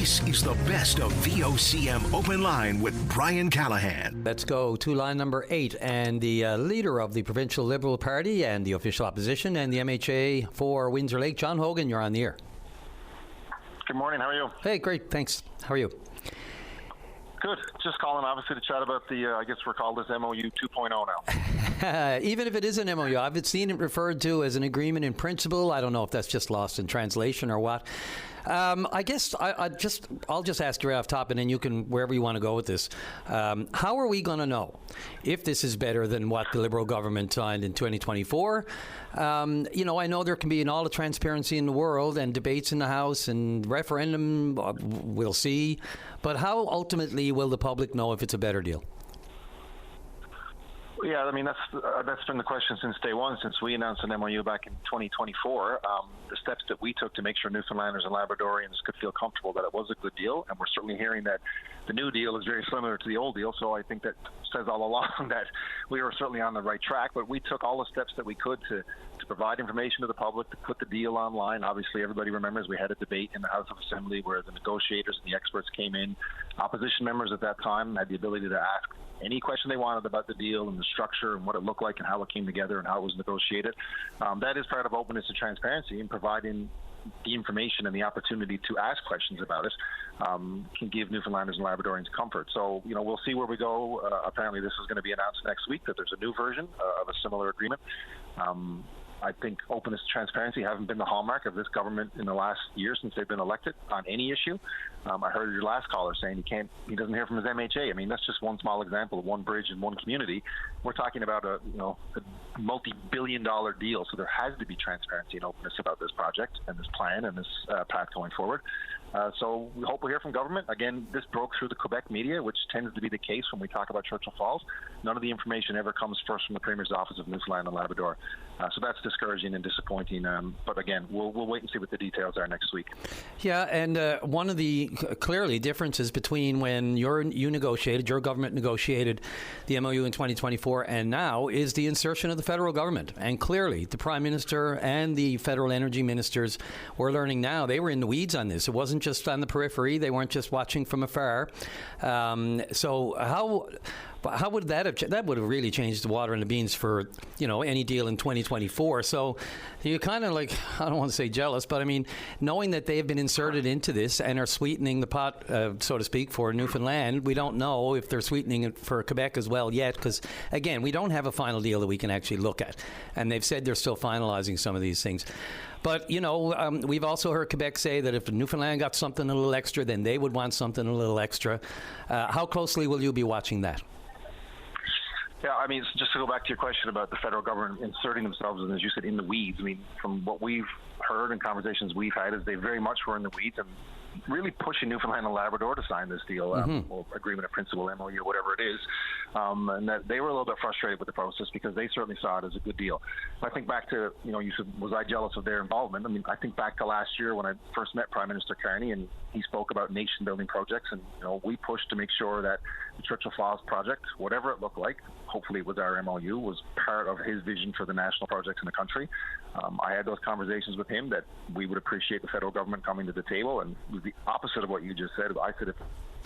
This is the best of VOCM Open Line with Brian Callahan. Let's go to line number 8. And the leader of the Provincial Liberal Party and the official opposition and the MHA for Windsor Lake, John Hogan, you're on the air. Good morning. How are you? Hey, great. Thanks. How are you? Good. Just calling, obviously, to chat about the, I guess we're called this MOU 2.0 now. Even if it is an MOU, I've seen it referred to as an agreement in principle. I don't know if that's just lost in translation or what. I guess I'll just ask you right off top, and then you can, wherever you want to go with this. How are we going to know if this is better than what the Liberal government signed in 2024? I know there can be all the transparency in the world and debates in the House and referendum, we'll see. But how ultimately will the public know if it's a better deal? Yeah, I mean, that's been the question since day one, since we announced an MOU back in 2024. The steps that we took to make sure Newfoundlanders and Labradorians could feel comfortable that it was a good deal, and we're certainly hearing that the new deal is very similar to the old deal, so I think that says all along that we were certainly on the right track, but we took all the steps that we could to provide information to the public, to put the deal online. Obviously, everybody remembers we had a debate in the House of Assembly where the negotiators and the experts came in. Opposition members at that time had the ability to ask any question they wanted about the deal and the structure and what it looked like and how it came together and how it was negotiated. That is part of openness and transparency, and providing the information and the opportunity to ask questions about it can give Newfoundlanders and Labradorians comfort. So, we'll see where we go. Apparently, this is going to be announced next week that there's a new version of a similar agreement. I think openness and transparency haven't been the hallmark of this government in the last year since they've been elected on any issue. I heard your last caller saying he doesn't hear from his MHA. I mean, that's just one small example of one bridge in one community. We're talking about a multi-billion-dollar deal, so there has to be transparency and openness about this project and this plan and this path going forward. So we hope we hear from government. Again, this broke through the Quebec media, which tends to be the case when we talk about Churchill Falls. None of the information ever comes first from the Premier's Office of Newfoundland and Labrador. So that's discouraging and disappointing. But again, we'll wait and see what the details are next week. Yeah, and one of the clearly differences between when your government negotiated the MOU in 2024 and now is the insertion of the federal government. And clearly, the Prime Minister and the federal energy ministers we're learning now, they were in the weeds on this. It wasn't just on the periphery. They weren't just watching from afar. So how would that would have really changed the water and the beans for, any deal in 2024. So you're kind of like, I don't want to say jealous, but I mean, knowing that they have been inserted into this and are sweetening the pot, so to speak, for Newfoundland, we don't know if they're sweetening it for Quebec as well yet, because, again, we don't have a final deal that we can actually look at. And they've said they're still finalizing some of these things. But, we've also heard Quebec say that if Newfoundland got something a little extra, then they would want something a little extra. How closely will you be watching that? Yeah, I mean, just to go back to your question about the federal government inserting themselves, and as you said, in the weeds. I mean, from what we've heard and conversations we've had, is they very much were in the weeds and really pushing Newfoundland and Labrador to sign this deal, or agreement of principle, MOU, whatever it is, and that they were a little bit frustrated with the process because they certainly saw it as a good deal. I think back to, you said, was I jealous of their involvement? I mean, I think back to last year when I first met Prime Minister Carney, and he spoke about nation-building projects, and we pushed to make sure that the Churchill Falls project, whatever it looked like, hopefully it was our MOU, was part of his vision for the national projects in the country. I had those conversations with him that we would appreciate the federal government coming to the table, and it was the opposite of what you just said. I said if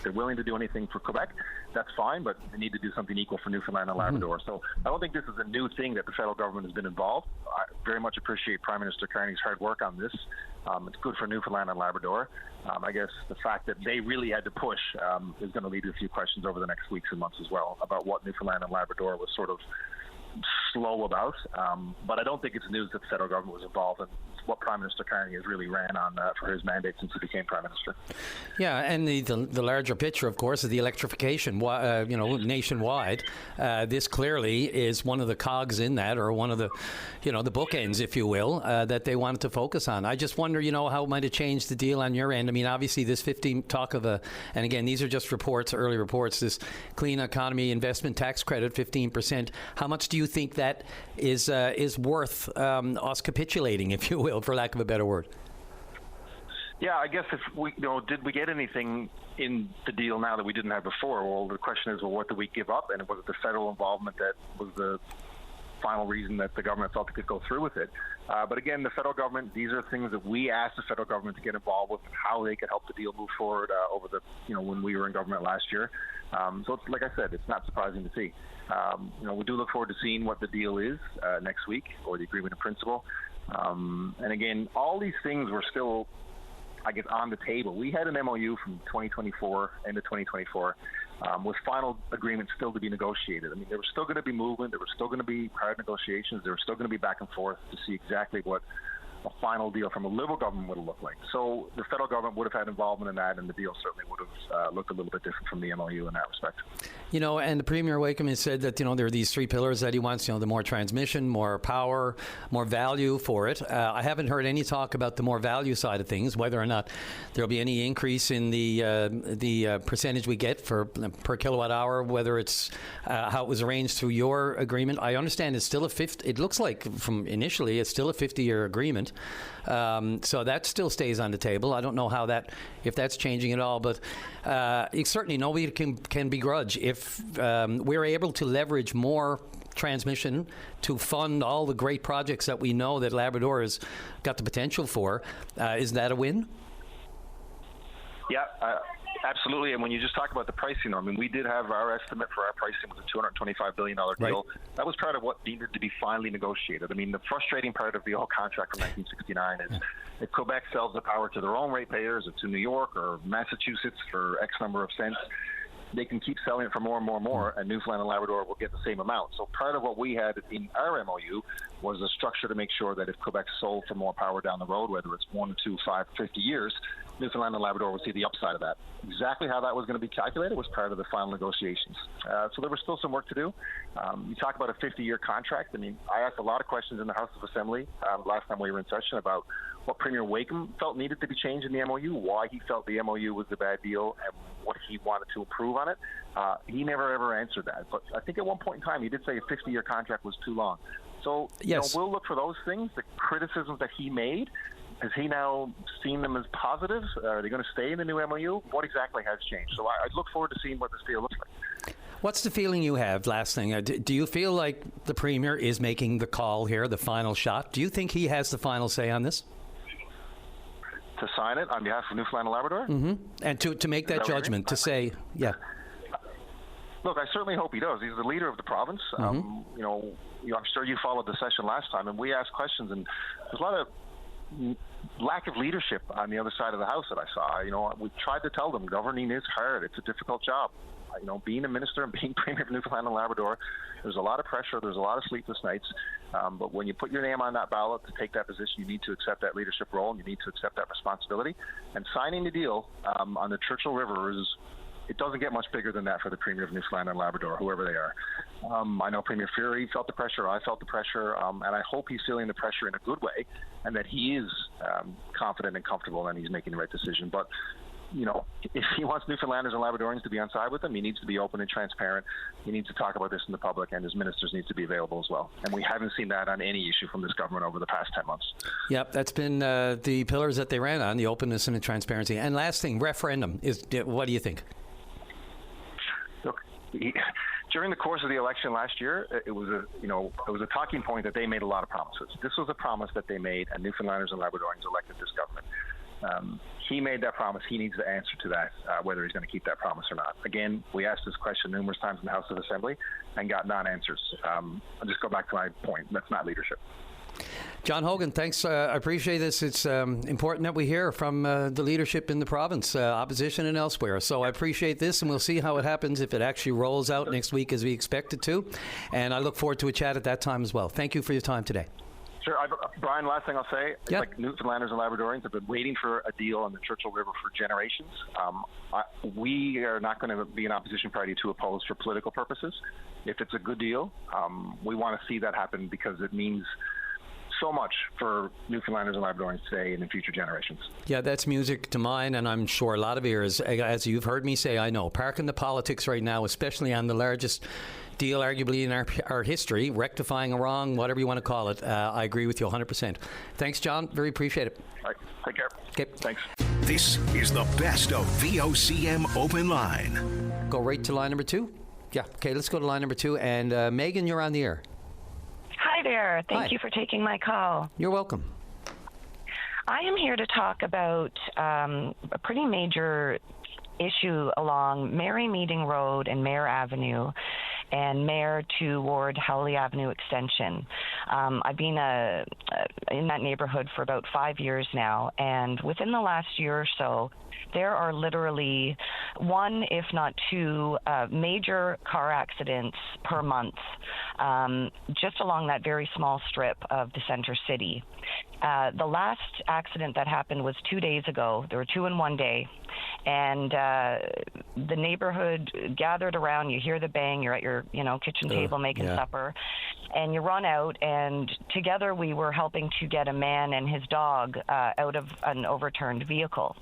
they're willing to do anything for Quebec, that's fine, but they need to do something equal for Newfoundland and Labrador. So I don't think this is a new thing that the federal government has been involved. I very much appreciate Prime Minister Carney's hard work on this. It's good for Newfoundland and Labrador. I guess the fact that they really had to push is going to lead to a few questions over the next weeks and months as well about what Newfoundland and Labrador was sort of slow about. But I don't think it's news that the federal government was involved, and what Prime Minister Carney has really ran on for his mandate since he became Prime Minister. Yeah, and the larger picture, of course, is the electrification, nationwide. This clearly is one of the cogs in that, or one of the, the bookends, if you will, that they wanted to focus on. I just wonder, how it might have changed the deal on your end. I mean, obviously, this 15 talk of and again, these are just reports, early reports, this clean economy investment tax credit, 15%. How much do you think that is worth us capitulating, if you will, for lack of a better word? Yeah, I guess if we, did we get anything in the deal now that we didn't have before? Well, the question is, what did we give up? And was it the federal involvement that was the final reason that the government felt it could go through with it. But again, the federal government, these are things that we asked the federal government to get involved with, how they could help the deal move forward over the, when we were in government last year. So it's, like I said, it's not surprising to see. We do look forward to seeing what the deal is next week, or the agreement in principle. And again, all these things were still, I guess, on the table. We had an MOU from 2024, end of 2024, with final agreements still to be negotiated. I mean, there was still going to be movement. There was still going to be hard negotiations. There was still going to be back and forth to see exactly what a final deal from a Liberal government would have looked like. So the federal government would have had involvement in that, and the deal certainly would have looked a little bit different from the MOU in that respect. And the Premier Wakeham has said that, there are these three pillars that he wants, the more transmission, more power, more value for it. I haven't heard any talk about the more value side of things, whether or not there'll be any increase in the percentage we get per kilowatt hour, whether it's how it was arranged through your agreement. I understand it's still it looks like from initially it's still a 50-year agreement. So that still stays on the table. I don't know if that's changing at all, but certainly nobody can begrudge if we're able to leverage more transmission to fund all the great projects that we know that Labrador has got the potential for. Is that a win? Yeah, absolutely. And when you just talk about the pricing, I mean, we did have our estimate for our pricing was a $225 billion deal. Right. That was part of what needed to be finally negotiated. I mean, the frustrating part of the whole contract from 1969 is that Quebec sells the power to their own ratepayers, or to New York or Massachusetts for X number of cents. They can keep selling it for more and more and more, and Newfoundland and Labrador will get the same amount. So part of what we had in our MOU was a structure to make sure that if Quebec sold for more power down the road, whether it's 1, 2, 5, 50 years, Newfoundland and Labrador would see the upside of that. Exactly how that was going to be calculated was part of the final negotiations. So there was still some work to do. You talk about a 50-year contract. I mean, I asked a lot of questions in the House of Assembly last time we were in session about what Premier Wakeham felt needed to be changed in the MOU, why he felt the MOU was a bad deal, and what he wanted to improve on it. He never, ever answered that. But I think at one point in time, he did say a 50-year contract was too long. So yes, we'll look for those things, the criticisms that he made. Has he now seen them as positives? Are they going to stay in the new MOU? What exactly has changed? So I look forward to seeing what this deal looks like. What's the feeling you have, last thing? Do you feel like the Premier is making the call here, the final shot? Do you think he has the final say on this? To sign it on behalf of Newfoundland and Labrador? Mm-hmm. And to make that judgment, to say, yeah. Look, I certainly hope he does. He's the leader of the province. Mm-hmm. I'm sure you followed the session last time, and we asked questions, and there's a lot of lack of leadership on the other side of the house that I saw. We tried to tell them governing is hard. It's a difficult job. Being a minister and being Premier of Newfoundland and Labrador, there's a lot of pressure. There's a lot of sleepless nights. But when you put your name on that ballot to take that position, you need to accept that leadership role, and you need to accept that responsibility. And signing the deal on the Churchill River it doesn't get much bigger than that for the Premier of Newfoundland and Labrador, whoever they are. I know Premier Fury felt the pressure. I felt the pressure. And I hope he's feeling the pressure in a good way, and that he is confident and comfortable and he's making the right decision. But, if he wants Newfoundlanders and Labradorians to be on side with him, he needs to be open and transparent. He needs to talk about this in the public, and his ministers need to be available as well. And we haven't seen that on any issue from this government over the past 10 months. Yep, that's been the pillars that they ran on, the openness and the transparency. And last thing, referendum. What do you think? Look, during the course of the election last year, it was a talking point that they made a lot of promises. This was a promise that they made, and Newfoundlanders and Labradorians elected this government. He made that promise. He needs to answer to that, whether he's going to keep that promise or not. Again, we asked this question numerous times in the House of Assembly and got non-answers. I'll just go back to my point. That's not leadership. John Hogan, thanks. I appreciate this. It's important that we hear from the leadership in the province, opposition and elsewhere. So I appreciate this, and we'll see how it happens if it actually rolls out next week as we expect it to. And I look forward to a chat at that time as well. Thank you for your time today. Sure. Brian, last thing I'll say, yeah. Like Newfoundlanders and Labradorians have been waiting for a deal on the Churchill River for generations. We are not going to be an opposition party to oppose for political purposes. If it's a good deal, we want to see that happen because it means so much for Newfoundlanders and Labradorians today and in future generations. Yeah, that's music to mine, and I'm sure a lot of ears. As you've heard me say, I know. Parking the politics right now, especially on the largest deal arguably in our history, rectifying a wrong, whatever you want to call it. I agree with you 100%. Thanks, John. Very appreciate it. All right. Take care. Okay. Thanks. This is the best of VOCM Open Line. Go right to line number 2? Yeah. Okay, let's go to line number 2. And Megan, you're on the air. Hi there. Hi. Thank you for taking my call. You're welcome. I am here to talk about a pretty major issue along Mary Meeting Road and Mare Avenue and Mare toward Howley Avenue Extension. I've been in that neighborhood for about 5 years now, and within the last year or so, there are literally one, if not two, major car accidents per month just along that very small strip of the center city. The last accident that happened was 2 days ago. There were two in one day. And the neighborhood gathered around. You hear the bang. You're at your, kitchen table making supper, and you run out. And together we were helping to get a man and his dog out of an overturned vehicle.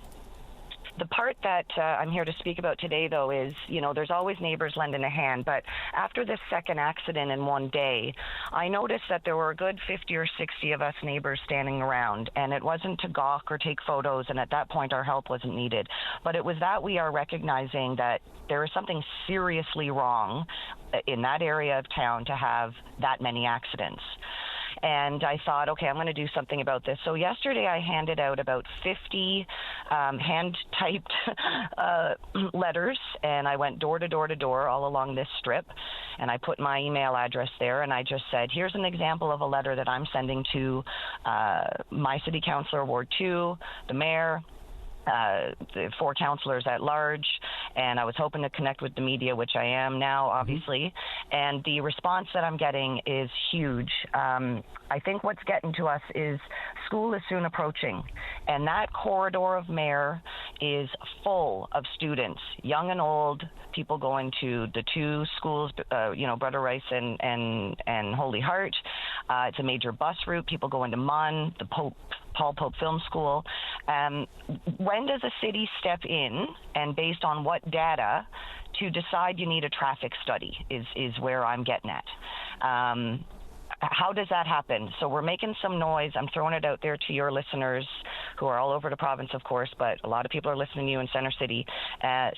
The part that I'm here to speak about today, though, is, there's always neighbors lending a hand. But after this second accident in one day, I noticed that there were a good 50 or 60 of us neighbors standing around. And it wasn't to gawk or take photos. And at that point, our help wasn't needed. But it was that we are recognizing that there is something seriously wrong in that area of town to have that many accidents. And I thought, okay, I'm going to do something about this. So yesterday I handed out about 50 hand-typed letters, and I went door to door to door all along this strip, and I put my email address there, and I just said, here's an example of a letter that I'm sending to my city councillor, Ward 2, the mayor, the 4 councillors at large, and I was hoping to connect with the media, which I am now, obviously. And the response that I'm getting is huge. I think what's getting to us is school is soon approaching, and that corridor of Mare is full of students, young and old, people going to the 2 schools, Brother Rice and Holy Heart. It's a major bus route. People going to MUN, the Paul Pope Film School. When does a city step in, and based on what data, to decide you need a traffic study is where I'm getting at. How does that happen? So we're making some noise. I'm throwing it out there to your listeners who are all over the province, of course, but a lot of people are listening to you in Center City.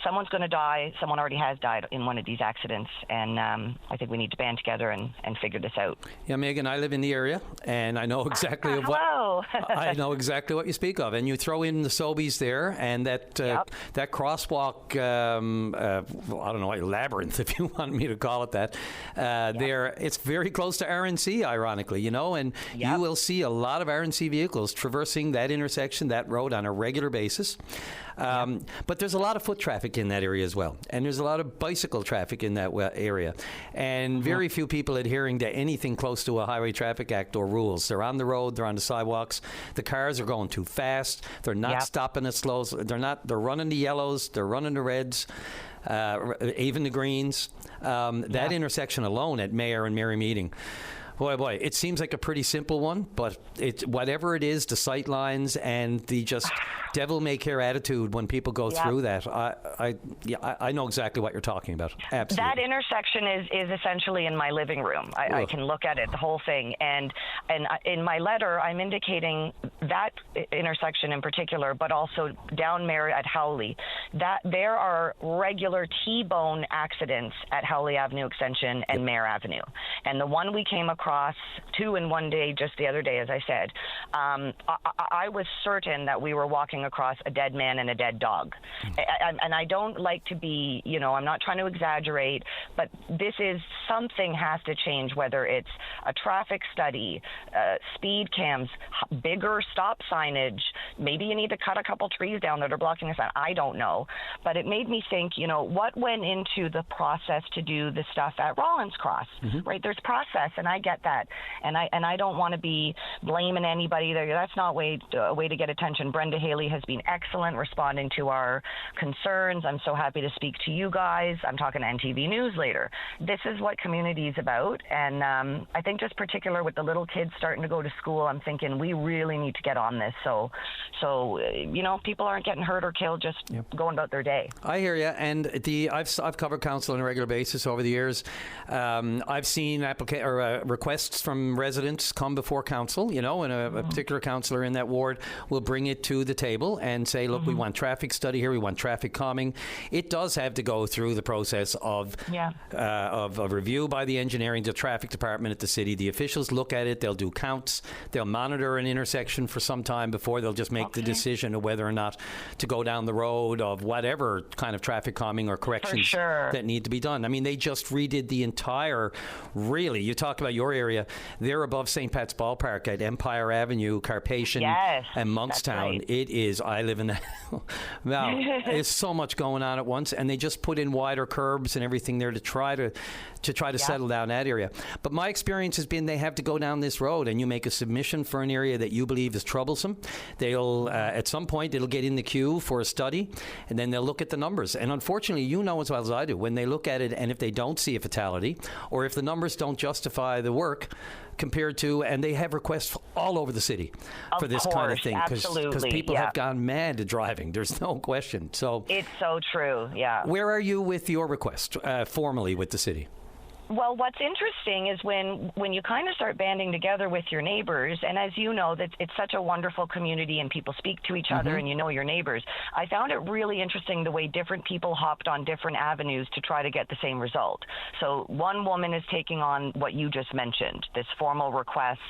Someone's going to die. Someone already has died in one of these accidents, and I think we need to band together and figure this out. Yeah, Megan, I live in the area, and I know exactly I know exactly what you speak of. And you throw in the Sobeys there, and that crosswalk, I don't know, labyrinth, if you want me to call it that. There, it's very close to RNC. Ironically, and you will see a lot of RNC vehicles traversing that intersection, that road on a regular basis. But there's a lot of foot traffic in that area as well. And there's a lot of bicycle traffic in that area. And very few people adhering to anything close to a Highway Traffic Act or rules. They're on the road, they're on the sidewalks. The cars are going too fast. They're not stopping at slows. They're running the yellows, they're running the reds. Even the greens. That intersection alone at Mayor and Mary Meeting. Boy, it seems like a pretty simple one, but whatever it is, the sight lines and the just devil-may-care attitude when people go through that, I know exactly what you're talking about. Absolutely. That intersection is essentially in my living room. I can look at it, the whole thing. And in my letter, I'm indicating that intersection in particular, but also down Mary at Howley, that there are regular T-bone accidents at Howley Avenue Extension and Mare Avenue. And the one we came across, 2 in one day, just the other day, as I said, I was certain that we were walking across a dead man and a dead dog. And I don't like to be, I'm not trying to exaggerate, but this is something has to change, whether it's a traffic study, speed cams, bigger stop signage. Maybe you need to cut a couple trees down that are blocking the sign. I don't know. But it made me think, what went into the process to do the stuff at Rollins Cross, right? There's process, and I get that. And I don't want to be blaming anybody there. That's not a way to get attention. Brenda Haley has been excellent responding to our concerns. I'm so happy to speak to you guys. I'm talking to NTV News later. This is what community is about. And I think just particular with the little kids starting to go to school, I'm thinking we really need to get on this. So people aren't getting hurt or killed just going about their day. I hear you. And I've covered council on a regular basis over the years. I've seen requests from residents come before council, and a particular councillor in that ward will bring it to the table. table and say, look, we want traffic study here, we want traffic calming, it does have to go through the process of review by the engineering, the traffic department at the city. The officials look at it, they'll do counts, they'll monitor an intersection for some time before they'll just make the decision of whether or not to go down the road of whatever kind of traffic calming or corrections that need to be done. I mean, they just redid the entire, really, you talk about your area, they're above St. Pat's Ballpark at Empire Avenue, Carpathian, and Monkstown. Right. It is, I live in that. Wow, there's so much going on at once, and they just put in wider curbs and everything there to try to settle down that area. But my experience has been they have to go down this road, and you make a submission for an area that you believe is troublesome. They'll, at some point, it'll get in the queue for a study, and then they'll look at the numbers. And unfortunately, you know as well as I do, when they look at it, and if they don't see a fatality, or if the numbers don't justify the work compared to, and they have requests all over the city for this kind of thing, because people have gone mad to driving. There's no question. So it's so true. Yeah. Where are you with your request formally with the city? Well, what's interesting is when you kind of start banding together with your neighbors, and as you know, that it's such a wonderful community and people speak to each other and you know your neighbors. I found it really interesting the way different people hopped on different avenues to try to get the same result. So one woman is taking on what you just mentioned, this formal request.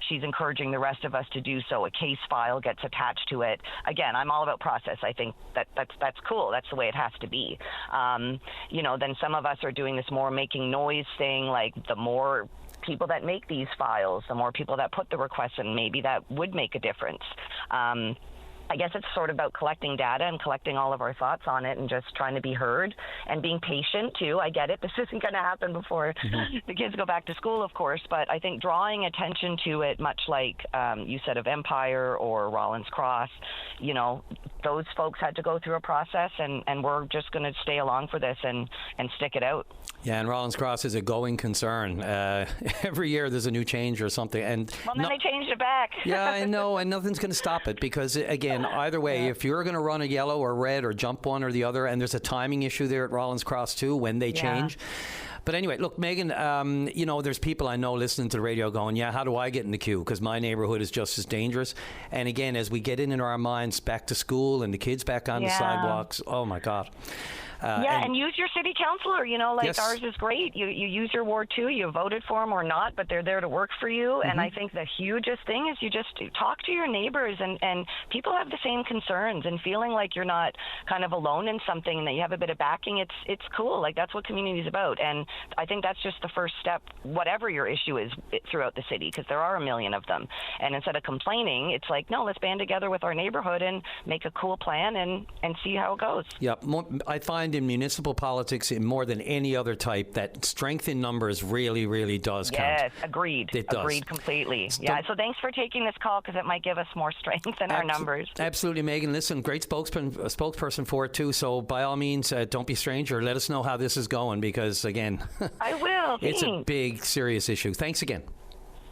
She's encouraging the rest of us to do so. A case file gets attached to it. Again, I'm all about process. I think that's cool. That's the way it has to be. Then some of us are doing this more making noise thing, like the more people that make these files, the more people that put the requests in, maybe that would make a difference. I guess it's sort of about collecting data and collecting all of our thoughts on it and just trying to be heard and being patient too. I get it. This isn't going to happen before the kids go back to school, of course, but I think drawing attention to it, much like you said of Empire or Rollins Cross, those folks had to go through a process, and we're just going to stay along for this and stick it out. Yeah, and Rollins Cross is a going concern. Every year there's a new change or something. And then they changed it back. Yeah, I know, and nothing's going to stop it because, again, either way, if you're going to run a yellow or red or jump one or the other, and there's a timing issue there at Rollins Cross too when they change. But anyway, look, Megan, there's people I know listening to the radio going, how do I get in the queue? Because my neighborhood is just as dangerous. And again, as we get in our minds back to school and the kids back on the sidewalks, oh my God. And use your city councilor. Ours is great. You use your ward too. You voted for them or not, but they're there to work for you. And I think the hugest thing is you just talk to your neighbors, and people have the same concerns, and feeling like you're not kind of alone in something and that you have a bit of backing. It's cool. Like, that's what community is about. And I think that's just the first step, whatever your issue is throughout the city, because there are a million of them. And instead of complaining, it's like, no, let's band together with our neighborhood and make a cool plan and see how it goes. Yeah, I find in municipal politics, in more than any other type, that strength in numbers really, really does count. Yes, agreed. It does. Agreed completely. So thanks for taking this call, because it might give us more strength in our numbers. Absolutely, Megan. Listen, great spokesperson for it too. So by all means, don't be a stranger. Let us know how this is going, because again, I will. It's a big, serious issue. Thanks again.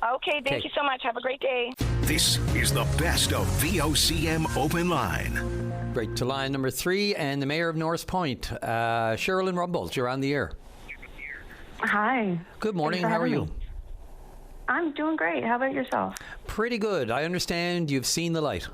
Okay, thank you so much. Have a great day. This is the best of VOCM Open Line. Right to line number 3, and the mayor of Norris Point, Sherilyn Rumbold. You're on the air. Hi. Good morning. How are you? I'm doing great. How about yourself? Pretty good. I understand you've seen the light.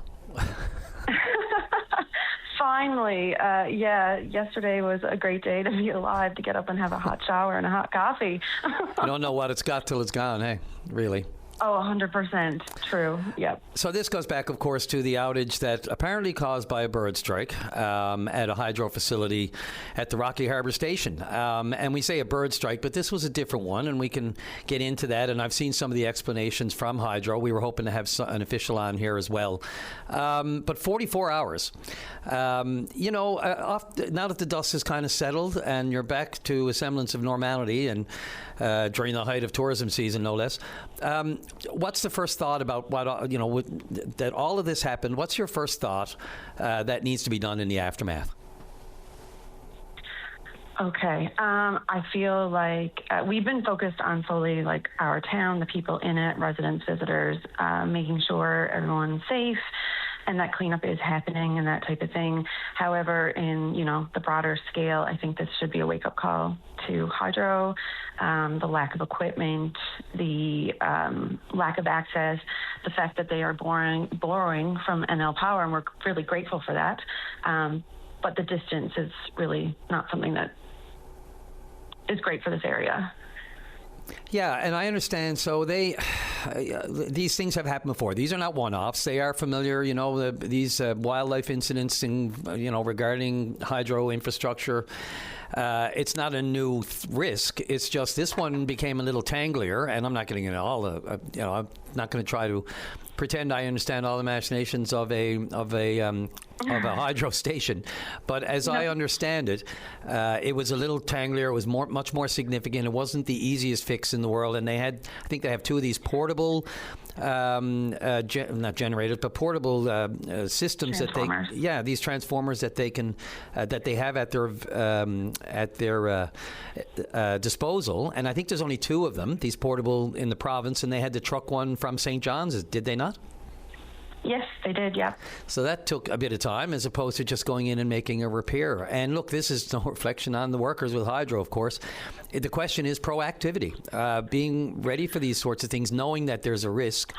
Finally. Yesterday was a great day to be alive, to get up and have a hot shower and a hot coffee. You don't know what it's got till it's gone, hey? Really? Oh, 100% true. Yep. So this goes back, of course, to the outage that apparently caused by a bird strike at a hydro facility at the Rocky Harbour Station. And we say a bird strike, but this was a different one, and we can get into that. And I've seen some of the explanations from Hydro. We were hoping to have an official on here as well. But 44 hours. Now that the dust has kind of settled and you're back to a semblance of normality, and during the height of tourism season, no less. What's the first thought about that all of this happened? What's your first thought that needs to be done in the aftermath? Okay. I feel like we've been focused on solely like our town, the people in it, residents, visitors, making sure everyone's safe. and that cleanup is happening and that type of thing. However, in the broader scale, I think this should be a wake-up call to hydro, the lack of equipment, the lack of access, the fact that they are borrowing from NL Power, and we're really grateful for that. But the distance is really not something that is great for this area. Yeah, and I understand. So these things have happened before. These are not one-offs. They are familiar, these wildlife incidents regarding hydro infrastructure. It's not a new risk. It's just this one became a little tanglier, and I'm not getting into all I'm not going to try to pretend I understand all the machinations of a hydro station. But as I understand it, it was a little tanglier. It was much more significant. It wasn't the easiest fix in the world. And I think they have two of these portable, not generators, but portable systems these transformers that they can, that they have at their disposal. And I think there's only two of them, these portable in the province, and they had to truck one from St. John's. Did they not? Yes, they did, yeah. So that took a bit of time as opposed to just going in and making a repair. And look, this is no reflection on the workers with hydro, of course. The question is proactivity, being ready for these sorts of things, knowing that there's a risk.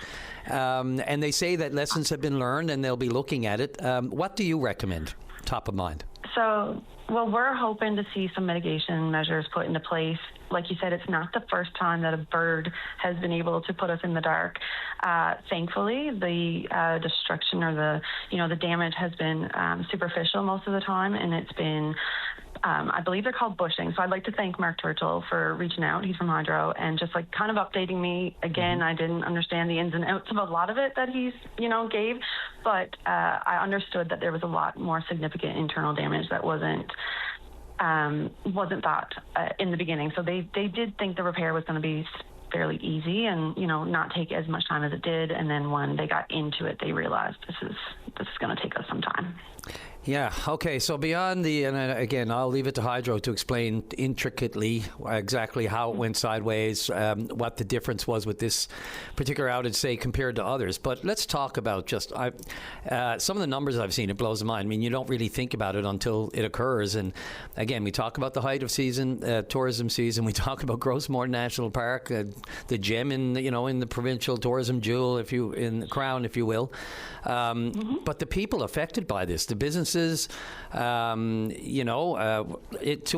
And they say that lessons have been learned and they'll be looking at it. What do you recommend, top of mind? So, we're hoping to see some mitigation measures put into place. Like you said, it's not the first time that a bird has been able to put us in the dark. Thankfully, the destruction or the damage has been superficial most of the time, and it's been, I believe they're called bushing. So I'd like to thank Mark Turtle for reaching out. He's from Hydro, and just like kind of updating me. Again, I didn't understand the ins and outs of a lot of it that he's, gave, but I understood that there was a lot more significant internal damage that wasn't thought in the beginning. So they did think the repair was going to be fairly easy and not take as much time as it did. And then when they got into it, they realized this is going to take us some time. Yeah. Okay. So beyond and again, I'll leave it to Hydro to explain intricately exactly how it went sideways, what the difference was with this particular outage, say, compared to others. But let's talk about just some of the numbers I've seen. It blows the mind. I mean, you don't really think about it until it occurs. And again, we talk about the height of season, tourism season. We talk about Grossmore National Park, the gem in the provincial tourism jewel, in the crown, if you will. But the people affected by this, the businesses, to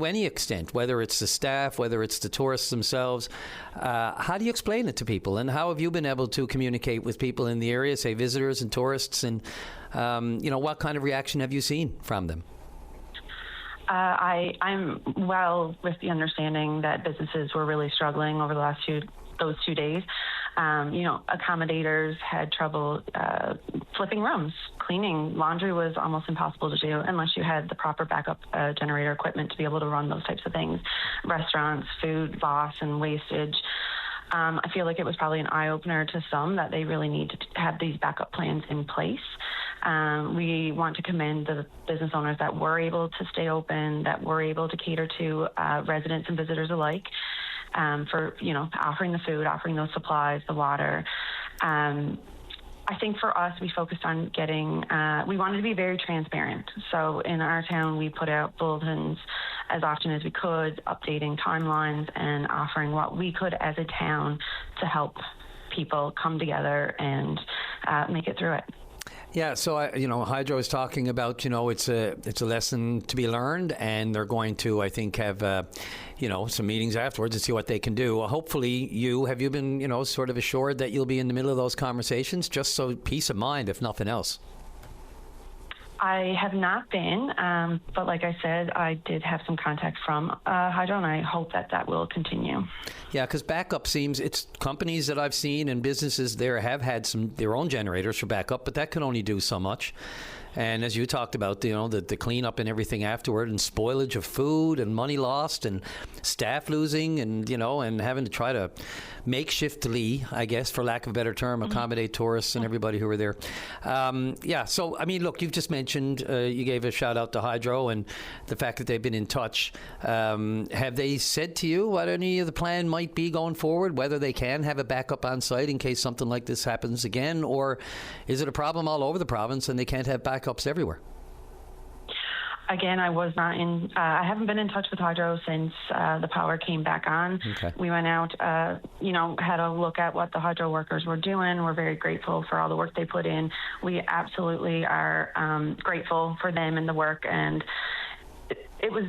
any extent, whether it's the staff, whether it's the tourists themselves, how do you explain it to people? And how have you been able to communicate with people in the area, say visitors and tourists, and what kind of reaction have you seen from them? I'm well with the understanding that businesses were really struggling over the last those 2 days. Accommodators had trouble flipping rooms. Cleaning laundry was almost impossible to do unless you had the proper backup generator equipment to be able to run those types of things. Restaurants, food loss, and wastage. I feel like it was probably an eye-opener to some that they really need to have these backup plans in place. We want to commend the business owners that were able to stay open, that were able to cater to residents and visitors alike. For offering the food, offering those supplies, the water. I think for us, we focused on we wanted to be very transparent. So in our town, we put out bulletins as often as we could, updating timelines and offering what we could as a town to help people come together and make it through it. Yeah, so Hydro is talking about it's a lesson to be learned, and they're going to, I think, have some meetings afterwards to see what they can do. Hopefully, have you been sort of assured that you'll be in the middle of those conversations, just so peace of mind, if nothing else? I have not been, but like I said, I did have some contact from Hydro, and I hope that will continue. Yeah, because backup it's companies that I've seen and businesses there have had their own generators for backup, but that can only do so much. And as you talked about, the cleanup and everything afterward, and spoilage of food and money lost and staff losing, and and having to try to makeshiftly, I guess, for lack of a better term, accommodate tourists and everybody who were there. So, I mean, look, you've just mentioned, you gave a shout out to Hydro and the fact that they've been in touch. Have they said to you what any of the plan might be going forward, whether they can have a backup on site in case something like this happens again, or is it a problem all over the province and they can't have backups everywhere? Again, I was not in. I haven't been in touch with Hydro since the power came back on. Okay. We went out, had a look at what the Hydro workers were doing. We're very grateful for all the work they put in. We absolutely are grateful for them and the work, and it was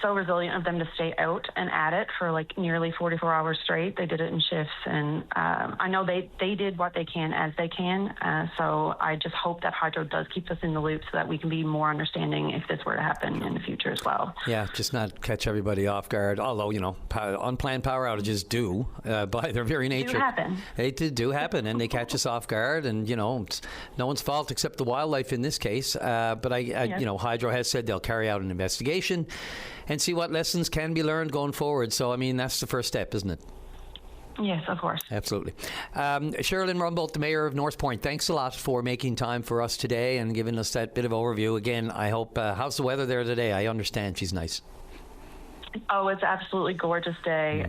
so resilient of them to stay out and at it for like nearly 44 hours straight. They did it in shifts, and I know they did what they can as they can. So I just hope that Hydro does keep us in the loop so that we can be more understanding if this were to happen in the future as well. Yeah, just not catch everybody off guard. Although, unplanned power outages do, by their very nature. Do happen. They do happen, and they catch us off guard, and, it's no one's fault except the wildlife in this case. But Hydro has said they'll carry out an investigation and see what lessons can be learned going forward. So, I mean, that's the first step, isn't it? Yes, of course. Absolutely. Sherilyn Rumbold, the Mayor of North Point, thanks a lot for making time for us today and giving us that bit of overview. Again, I hope, how's the weather there today? I understand she's nice. Oh, it's absolutely gorgeous day.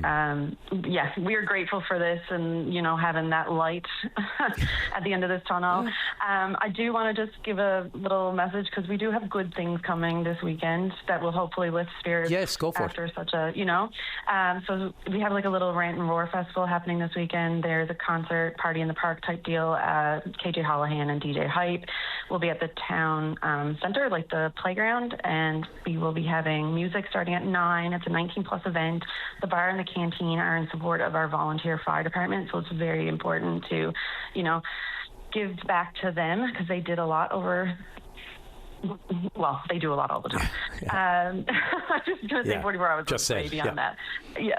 Yes, we are grateful for this and, having that light at the end of this tunnel. I do want to just give a little message because we do have good things coming this weekend that will hopefully lift spirits. Yes, go for after it. Such a, so we have like a little Rant and Roar festival happening this weekend. There's a concert, party in the park type deal. KJ Hollahan and DJ Hype will be at the town center, like the playground, and we will be having music starting at 9. It's a 19-plus event. The bar and the canteen are in support of our volunteer fire department, so it's very important to, give back to them because they did a lot over. Well, they do a lot all the time. I'm just going to say 44 hours just say beyond that. Yeah.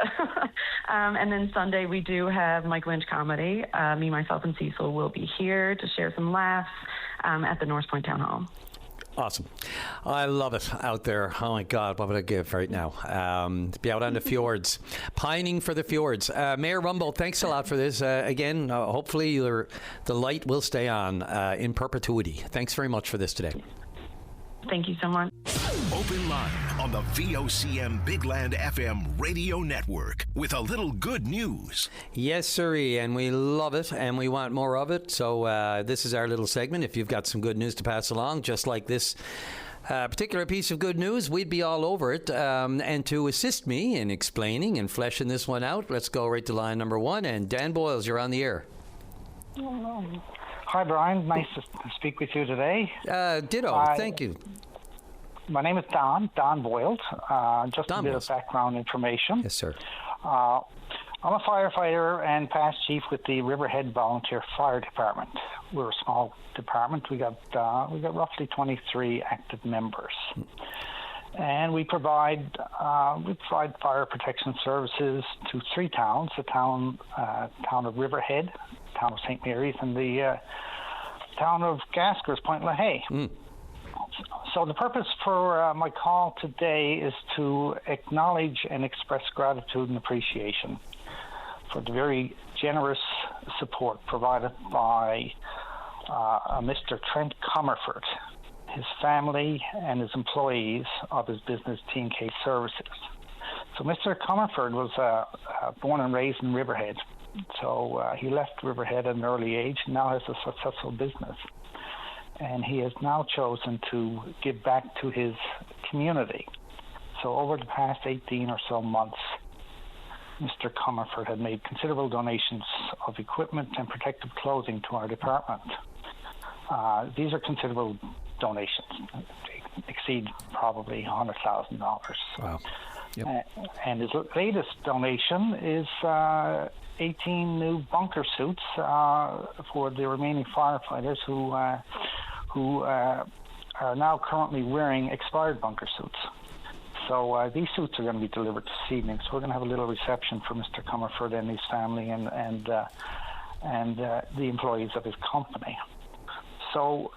And then Sunday we do have Mike Lynch comedy. Me, myself, and Cecil will be here to share some laughs at the North Point Town Hall. Awesome. I love it out there. Oh, my God, what would I give right now? To be out on the fjords, pining for the fjords. Mayor Rumbold, thanks a lot for this. Again, hopefully the light will stay on in perpetuity. Thanks very much for this today. Thank you so much. Open Line on the VOCM Big Land FM radio network with a little good news. Yes, sirree, and we love it, and we want more of it. So this is our little segment. If you've got some good news to pass along, just like this particular piece of good news, we'd be all over it. And to assist me in explaining and fleshing this one out, let's go right to line number 1. And Dan Boyles, you're on the air. Hi, Brian. Nice to speak with you today. Ditto. Thank you. My name is Don Boyles. Just Don a bit Boyles. of background information. Yes, sir. I'm a firefighter and past chief with the Riverhead Volunteer Fire Department. We're a small department. We got roughly 23 active members, and we provide fire protection services to 3 towns: the town of Riverhead, town of St. Mary's, and the town of Gaskers, Point LaHaye. So the purpose for my call today is to acknowledge and express gratitude and appreciation for the very generous support provided by Mr. Trent Comerford, his family, and his employees of his business T&K Services. So Mr. Comerford was born and raised in Riverhead. So he left Riverhead at an early age and now has a successful business. And he has now chosen to give back to his community. So over the past 18 or so months, Mr. Comerford had made considerable donations of equipment and protective clothing to our department. These are considerable donations. They exceed probably $100,000. Wow. Yep. And his latest donation is 18 new bunker suits for the remaining firefighters who are now currently wearing expired bunker suits. So these suits are going to be delivered this evening. So we're going to have a little reception for Mr. Comerford and his family and the employees of his company. So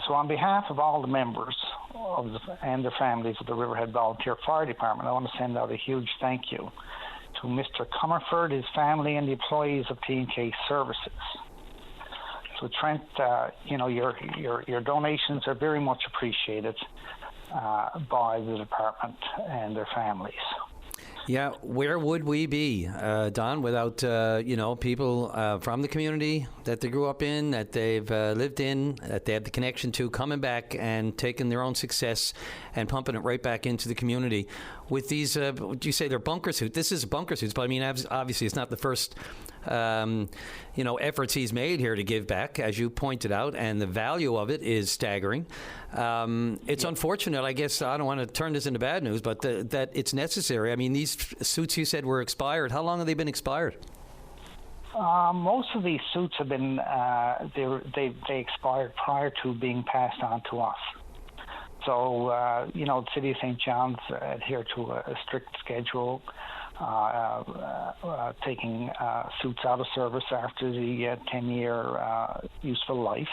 So on behalf of all the members and their families of the Riverhead Volunteer Fire Department, I want to send out a huge thank you to Mr. Comerford, his family, and the employees of T&K Services. So Trent, your donations are very much appreciated by the department and their families. Yeah, where would we be, Don, without people from the community that they grew up in, that they've lived in, that they have the connection to, coming back and taking their own success and pumping it right back into the community with these? Would you say they're bunker suits? This is bunker suits, but I mean, obviously, it's not the first. Efforts he's made here to give back, as you pointed out, and the value of it is staggering. It's unfortunate, I guess. I don't want to turn this into bad news, but that it's necessary. I mean, these suits you said were expired. How long have they been expired? Most of these suits have been they expired prior to being passed on to us. So the City of St. John's adhere to a strict schedule. Taking suits out of service after the 10-year useful life.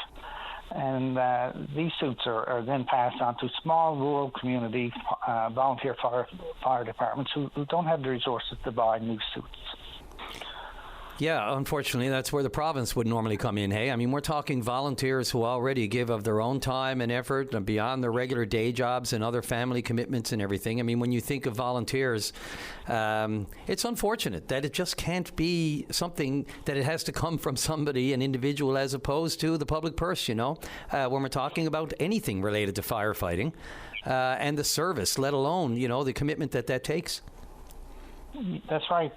And these suits are then passed on to small rural community volunteer fire departments who don't have the resources to buy new suits. Yeah, unfortunately, that's where the province would normally come in, hey? I mean, we're talking volunteers who already give of their own time and effort beyond their regular day jobs and other family commitments and everything. I mean, when you think of volunteers, it's unfortunate that it just can't be something that it has to come from somebody, an individual, as opposed to the public purse, when we're talking about anything related to firefighting and the service, let alone, the commitment that takes. That's right.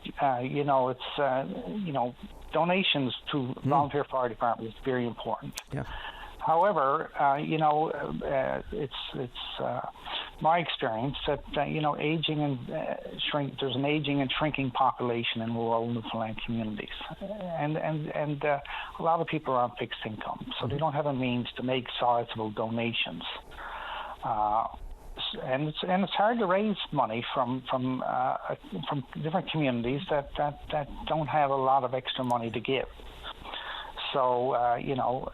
Donations to volunteer fire departments is very important. Yeah. However, it's my experience that aging and there's an aging and shrinking population in rural Newfoundland communities, and a lot of people are on fixed income, so they don't have a means to make sizable donations. And it's hard to raise money from different communities that don't have a lot of extra money to give. So as you know,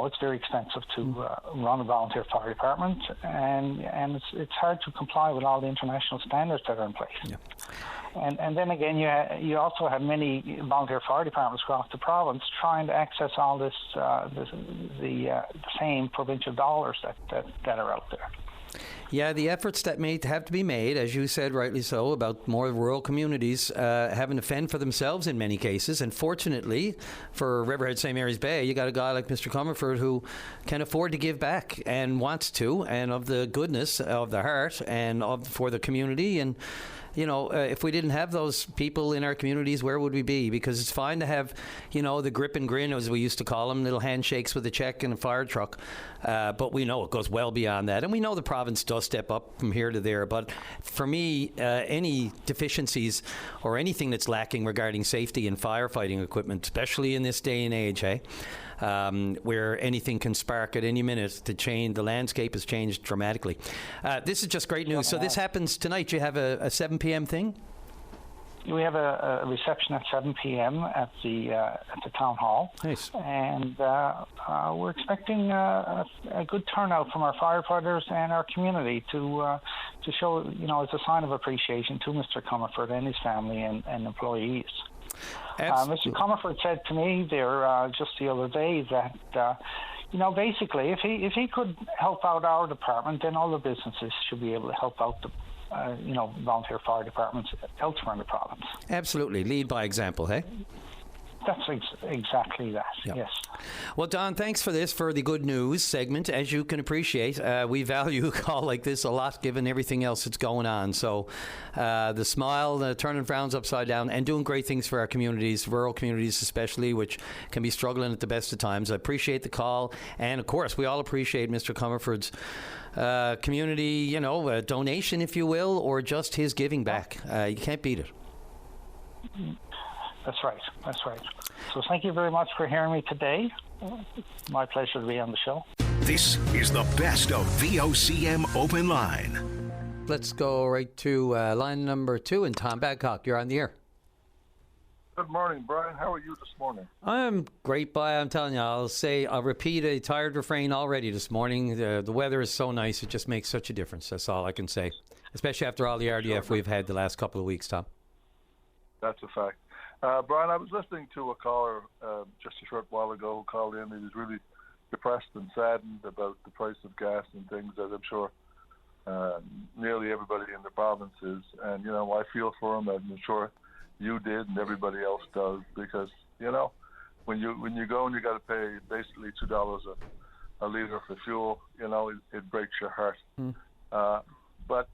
it's very expensive to run a volunteer fire department, and it's hard to comply with all the international standards that are in place. Yeah. And then again, you also have many volunteer fire departments across the province trying to access all the same provincial dollars that are out there. Yeah, the efforts that may have to be made, as you said rightly so, about more rural communities having to fend for themselves in many cases. And fortunately for Riverhead St. Mary's Bay, you got a guy like Mr. Comerford who can afford to give back and wants to, and of the goodness of the heart and for the community. And if we didn't have those people in our communities, where would we be? Because it's fine to have, the grip and grin, as we used to call them, little handshakes with a check and a fire truck. But we know it goes well beyond that. And we know the province does step up from here to there. But for me, any deficiencies or anything that's lacking regarding safety and firefighting equipment, especially in this day and age, where anything can spark at any minute to change. The landscape has changed dramatically. This is just great news. So this happens tonight. You have a 7 p.m. thing? We have a reception at 7 p.m. at the town hall. Nice. And we're expecting a good turnout from our firefighters and our community to show, as a sign of appreciation to Mr. Comerford and his family and employees. Mr. Comerford said to me there just the other day that, basically, if he could help out our department, then all the businesses should be able to help out the volunteer fire departments elsewhere in the province. Absolutely. Lead by example, hey? That's exactly that, yeah. Yes. Well, Don, thanks for the good news segment. As you can appreciate, we value a call like this a lot, given everything else that's going on. So the smile, turning frowns upside down, and doing great things for our communities, rural communities especially, which can be struggling at the best of times. I appreciate the call. And, of course, we all appreciate Mr. Comerford's community, donation, if you will, or just his giving back. You can't beat it. That's right. So thank you very much for hearing me today. My pleasure to be on the show. This is the best of VOCM Open Line. Let's go right to line number 2, and Tom Badcock, you're on the air. Good morning, Brian. How are you this morning? I'm great, By. I'm telling you, I'll repeat a tired refrain already this morning. The weather is so nice, it just makes such a difference. That's all I can say, especially after all the RDF we've had the last couple of weeks, Tom. That's a fact. Brian, I was listening to a caller just a short while ago who called in. He was really depressed and saddened about the price of gas and things, as I'm sure nearly everybody in the province is. And, I feel for him, and I'm sure you did and everybody else does, because, when you go and you got to pay basically $2 a liter for fuel, it breaks your heart. But,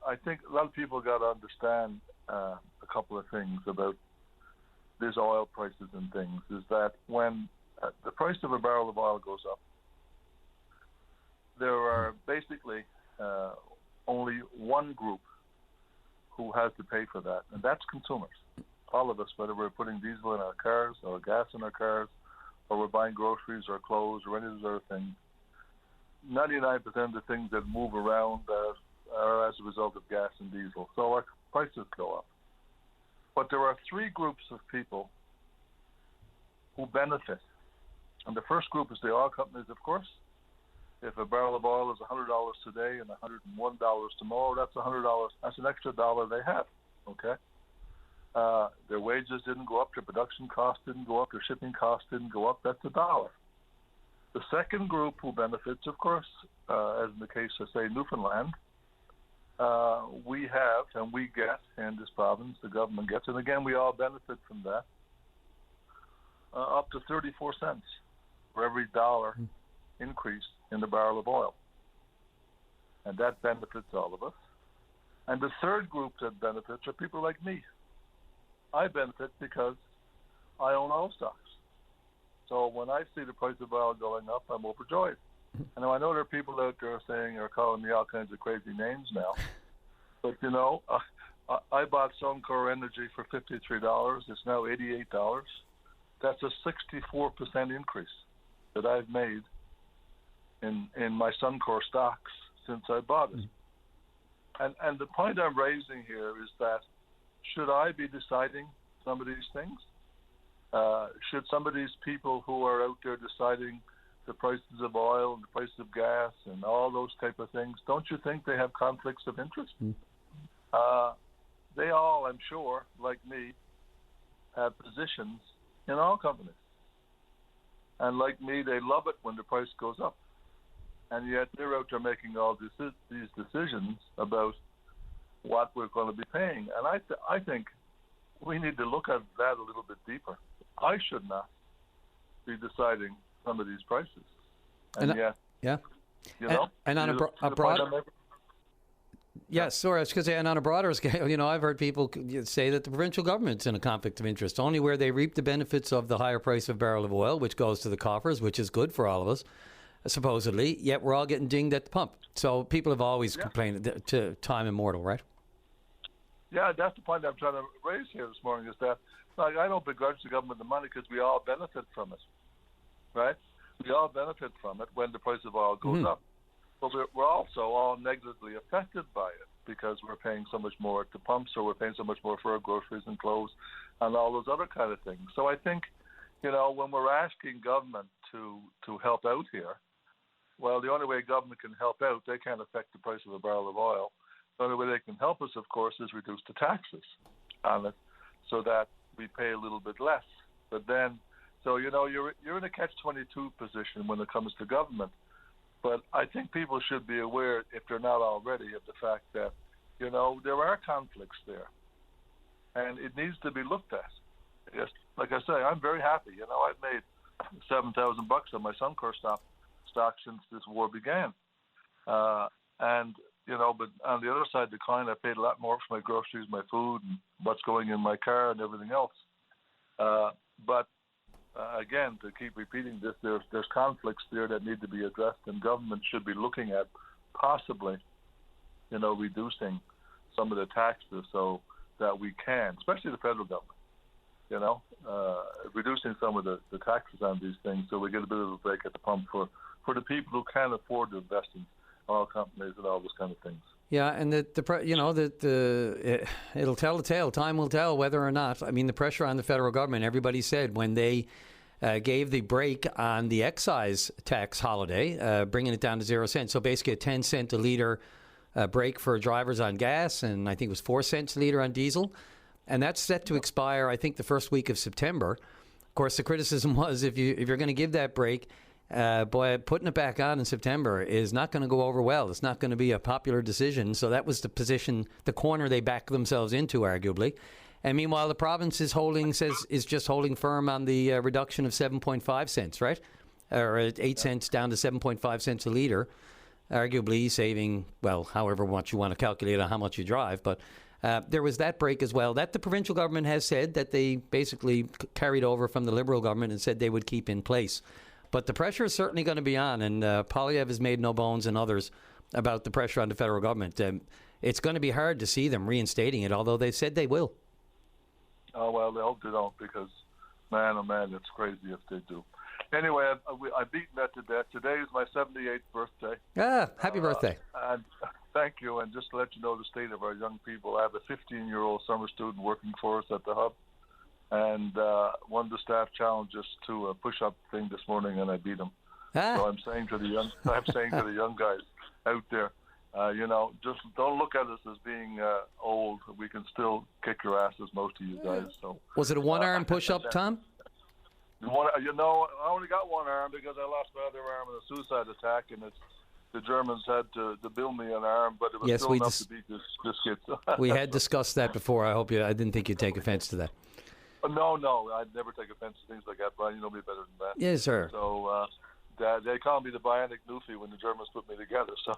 I think a lot of people got to understand a couple of things about these oil prices and things, is that when the price of a barrel of oil goes up, there are basically only one group who has to pay for that, and that's consumers. All of us, whether we're putting diesel in our cars or gas in our cars, or we're buying groceries or clothes or any of those other things, 99% of the things that move around are as a result of gas and diesel. So our prices go up. But there are three groups of people who benefit. And the first group is the oil companies, of course. If a barrel of oil is $100 today and $101 tomorrow, that's $100. That's an extra dollar they have, okay? Their wages didn't go up, their production costs didn't go up, their shipping costs didn't go up. That's $1. The second group who benefits, of course, as in the case of, say, Newfoundland, we have and we get in this province, the government gets, and again, we all benefit from that, up to 34 cents for every dollar increase in the barrel of oil. And that benefits all of us. And the third group that benefits are people like me. I benefit because I own oil stocks. So when I see the price of oil going up, I'm overjoyed. And I know there are people out there saying or calling me all kinds of crazy names now. But, I bought Suncor Energy for $53. It's now $88. That's a 64% increase that I've made in my Suncor stocks since I bought it. And the point I'm raising here is that should I be deciding some of these things? Should some of these people who are out there deciding the prices of oil and the price of gas and all those type of things, don't you think they have conflicts of interest? They all, I'm sure, like me, have positions in oil companies. And like me, they love it when the price goes up. And yet they're out there making all these decisions about what we're going to be paying. And I think we need to look at that a little bit deeper. I should not be deciding some of these prices. And yet, and on a broad... Yes, sorry, I was going to say, and on a broader scale, I've heard people say that the provincial government's in a conflict of interest, only where they reap the benefits of the higher price of a barrel of oil, which goes to the coffers, which is good for all of us, supposedly, yet we're all getting dinged at the pump. So people have always complained to time immortal, right? Yeah, that's the point I'm trying to raise here this morning, is that I don't begrudge the government the money because we all benefit from it, right? We all benefit from it when the price of oil goes up. But we're also all negatively affected by it because we're paying so much more at the pumps, or we're paying so much more for our groceries and clothes and all those other kind of things. So I think, when we're asking government to help out here, well, the only way government can help out, they can't affect the price of a barrel of oil. The only way they can help us, of course, is reduce the taxes on it so that we pay a little bit less. But then, so, you're in a catch-22 position when it comes to government. But I think people should be aware, if they're not already, of the fact that, there are conflicts there. And it needs to be looked at. Yes, like I say, I'm very happy. I've made $7,000 on my Suncor stock since this war began. But on the other side of the coin, I paid a lot more for my groceries, my food, and what's going in my car and everything else. Again, to keep repeating this, there's conflicts there that need to be addressed, and government should be looking at possibly, reducing some of the taxes so that we can, especially the federal government, reducing some of the taxes on these things so we get a bit of a break at the pump for the people who can't afford to invest in oil companies and all those kind of things. Yeah, and it'll tell the tale. Time will tell whether or not. I mean, the pressure on the federal government. Everybody said when they gave the break on the excise tax holiday, bringing it down to 0 cents. So basically, a 10 cent a liter break for drivers on gas, and I think it was 4 cents a liter on diesel, and that's set to expire. I think the first week of September. Of course, the criticism was if you're going to give that break. Boy, putting it back on in September is not going to go over well. It's not going to be a popular decision. So that was the position, the corner they backed themselves into, arguably. And meanwhile, the province is just holding firm on the reduction of 7.5 cents, right? Or 8 cents down to 7.5 cents a litre, arguably saving, well, however much you want to calculate on how much you drive. But there was that break as well. That the provincial government has said that they basically carried over from the Liberal government and said they would keep in place. But the pressure is certainly going to be on, and Poilievre has made no bones, and others, about the pressure on the federal government. It's going to be hard to see them reinstating it, although they said they will. Oh, well, they hope they don't, because, man, oh, man, it's crazy if they do. Anyway, I've beaten that to death. Today is my 78th birthday. Happy birthday. And thank you, and just to let you know the state of our young people, I have a 15-year-old summer student working for us at the hub. And one of the staff challenged us to a push-up thing this morning, and I beat him. So I'm saying to the young guys out there, just don't look at us as being old. We can still kick your asses, most of you guys. So was it a one-arm push-up, Tom? I only got one arm because I lost my other arm in a suicide attack, and the Germans had to build me an arm, but it was still enough to beat this kid. We had discussed that before. I didn't think you'd take offense to that. No, I'd never take offense to things like that, Brian. You know me better than that. Yes, sir. So they call me the bionic Newfie when the Germans put me together. So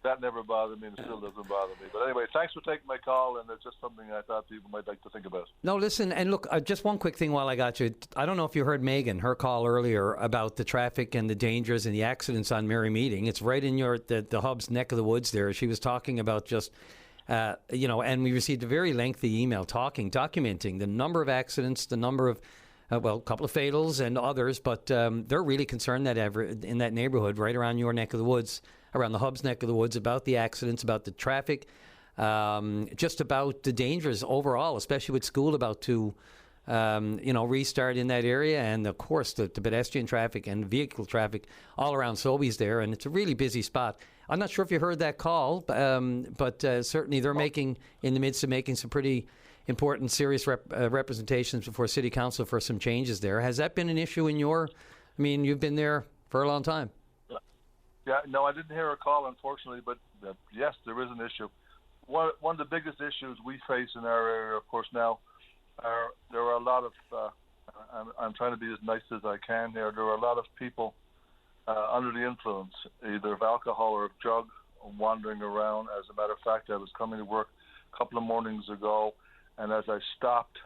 that never bothered me, and it still doesn't bother me. But anyway, thanks for taking my call, and it's just something I thought people might like to think about. No, listen, and look, just one quick thing while I got you. I don't know if you heard Megan, her call earlier about the traffic and the dangers and the accidents on Mary Meeting. It's right in the hub's neck of the woods there. She was talking about just... and we received a very lengthy email documenting the number of accidents, the number of, a couple of fatals and others, but they're really concerned that in that neighborhood, right around your neck of the woods, around the hub's neck of the woods, about the accidents, about the traffic, just about the dangers overall, especially with school about to, restart in that area, and of course the pedestrian traffic and vehicle traffic all around Sobeys there, and it's a really busy spot. I'm not sure if you heard that call, but certainly they're in the midst of making some pretty important, serious representations before City Council for some changes there. Has that been an issue you've been there for a long time. Yeah, no, I didn't hear a call, unfortunately, but yes, there is an issue. One of the biggest issues we face in our area, of course, now, there are a lot of, I'm trying to be as nice as I can here, there are a lot of people under the influence, either of alcohol or of drug, wandering around. As a matter of fact, I was coming to work a couple of mornings ago, and as I stopped,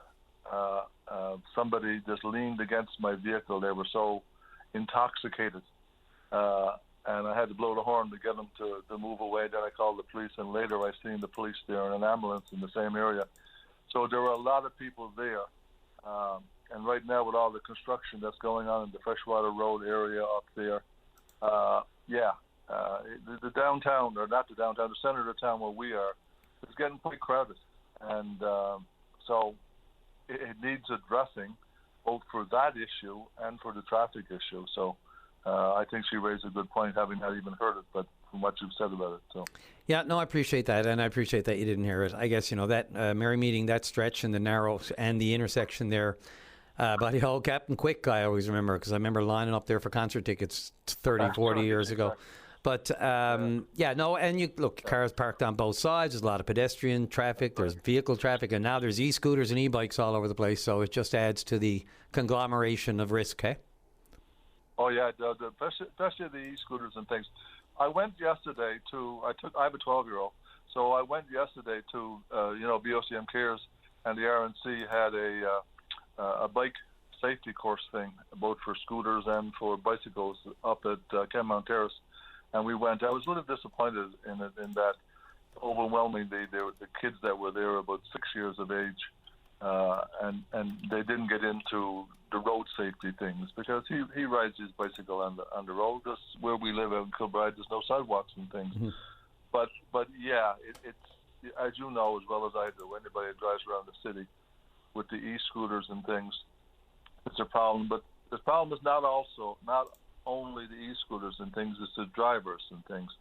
somebody just leaned against my vehicle. They were so intoxicated, and I had to blow the horn to get them to move away. Then I called the police, and later I seen the police there in an ambulance in the same area. So there were a lot of people there. And right now, with all the construction that's going on in the Freshwater Road area up there, the downtown, or not the downtown, the center of the town where we are, is getting quite crowded. And so it needs addressing, both for that issue and for the traffic issue. So I think she raised a good point, having not even heard it, but from what you've said about it. So. Yeah, no, I appreciate that, and I appreciate that you didn't hear it. I guess, that Mary Meeting, that stretch and the narrow and the intersection there, by the old Captain Quick, I always remember, because I remember lining up there for concert tickets 30, 40 years ago. But, and cars parked on both sides. There's a lot of pedestrian traffic. There's vehicle traffic. And now there's e-scooters and e-bikes all over the place. So it just adds to the conglomeration of risk, eh? Oh, yeah, especially the e-scooters and things. I went yesterday I have a 12-year-old. So I went yesterday to, VOCM Cares, and the RNC had a bike safety course thing, both for scooters and for bicycles, up at Kenmount Terrace. And we went. I was a little disappointed in that overwhelmingly the kids that were there were about 6 years of age, and they didn't get into the road safety things, because he rides his bicycle on the road. Just where we live out in Kilbride, there's no sidewalks and things. Mm-hmm. But yeah, it's as you know as well as I do. Anybody that drives around the city with the e-scooters and things, it's a problem. But the problem is not only the e-scooters and things; it's the drivers and things.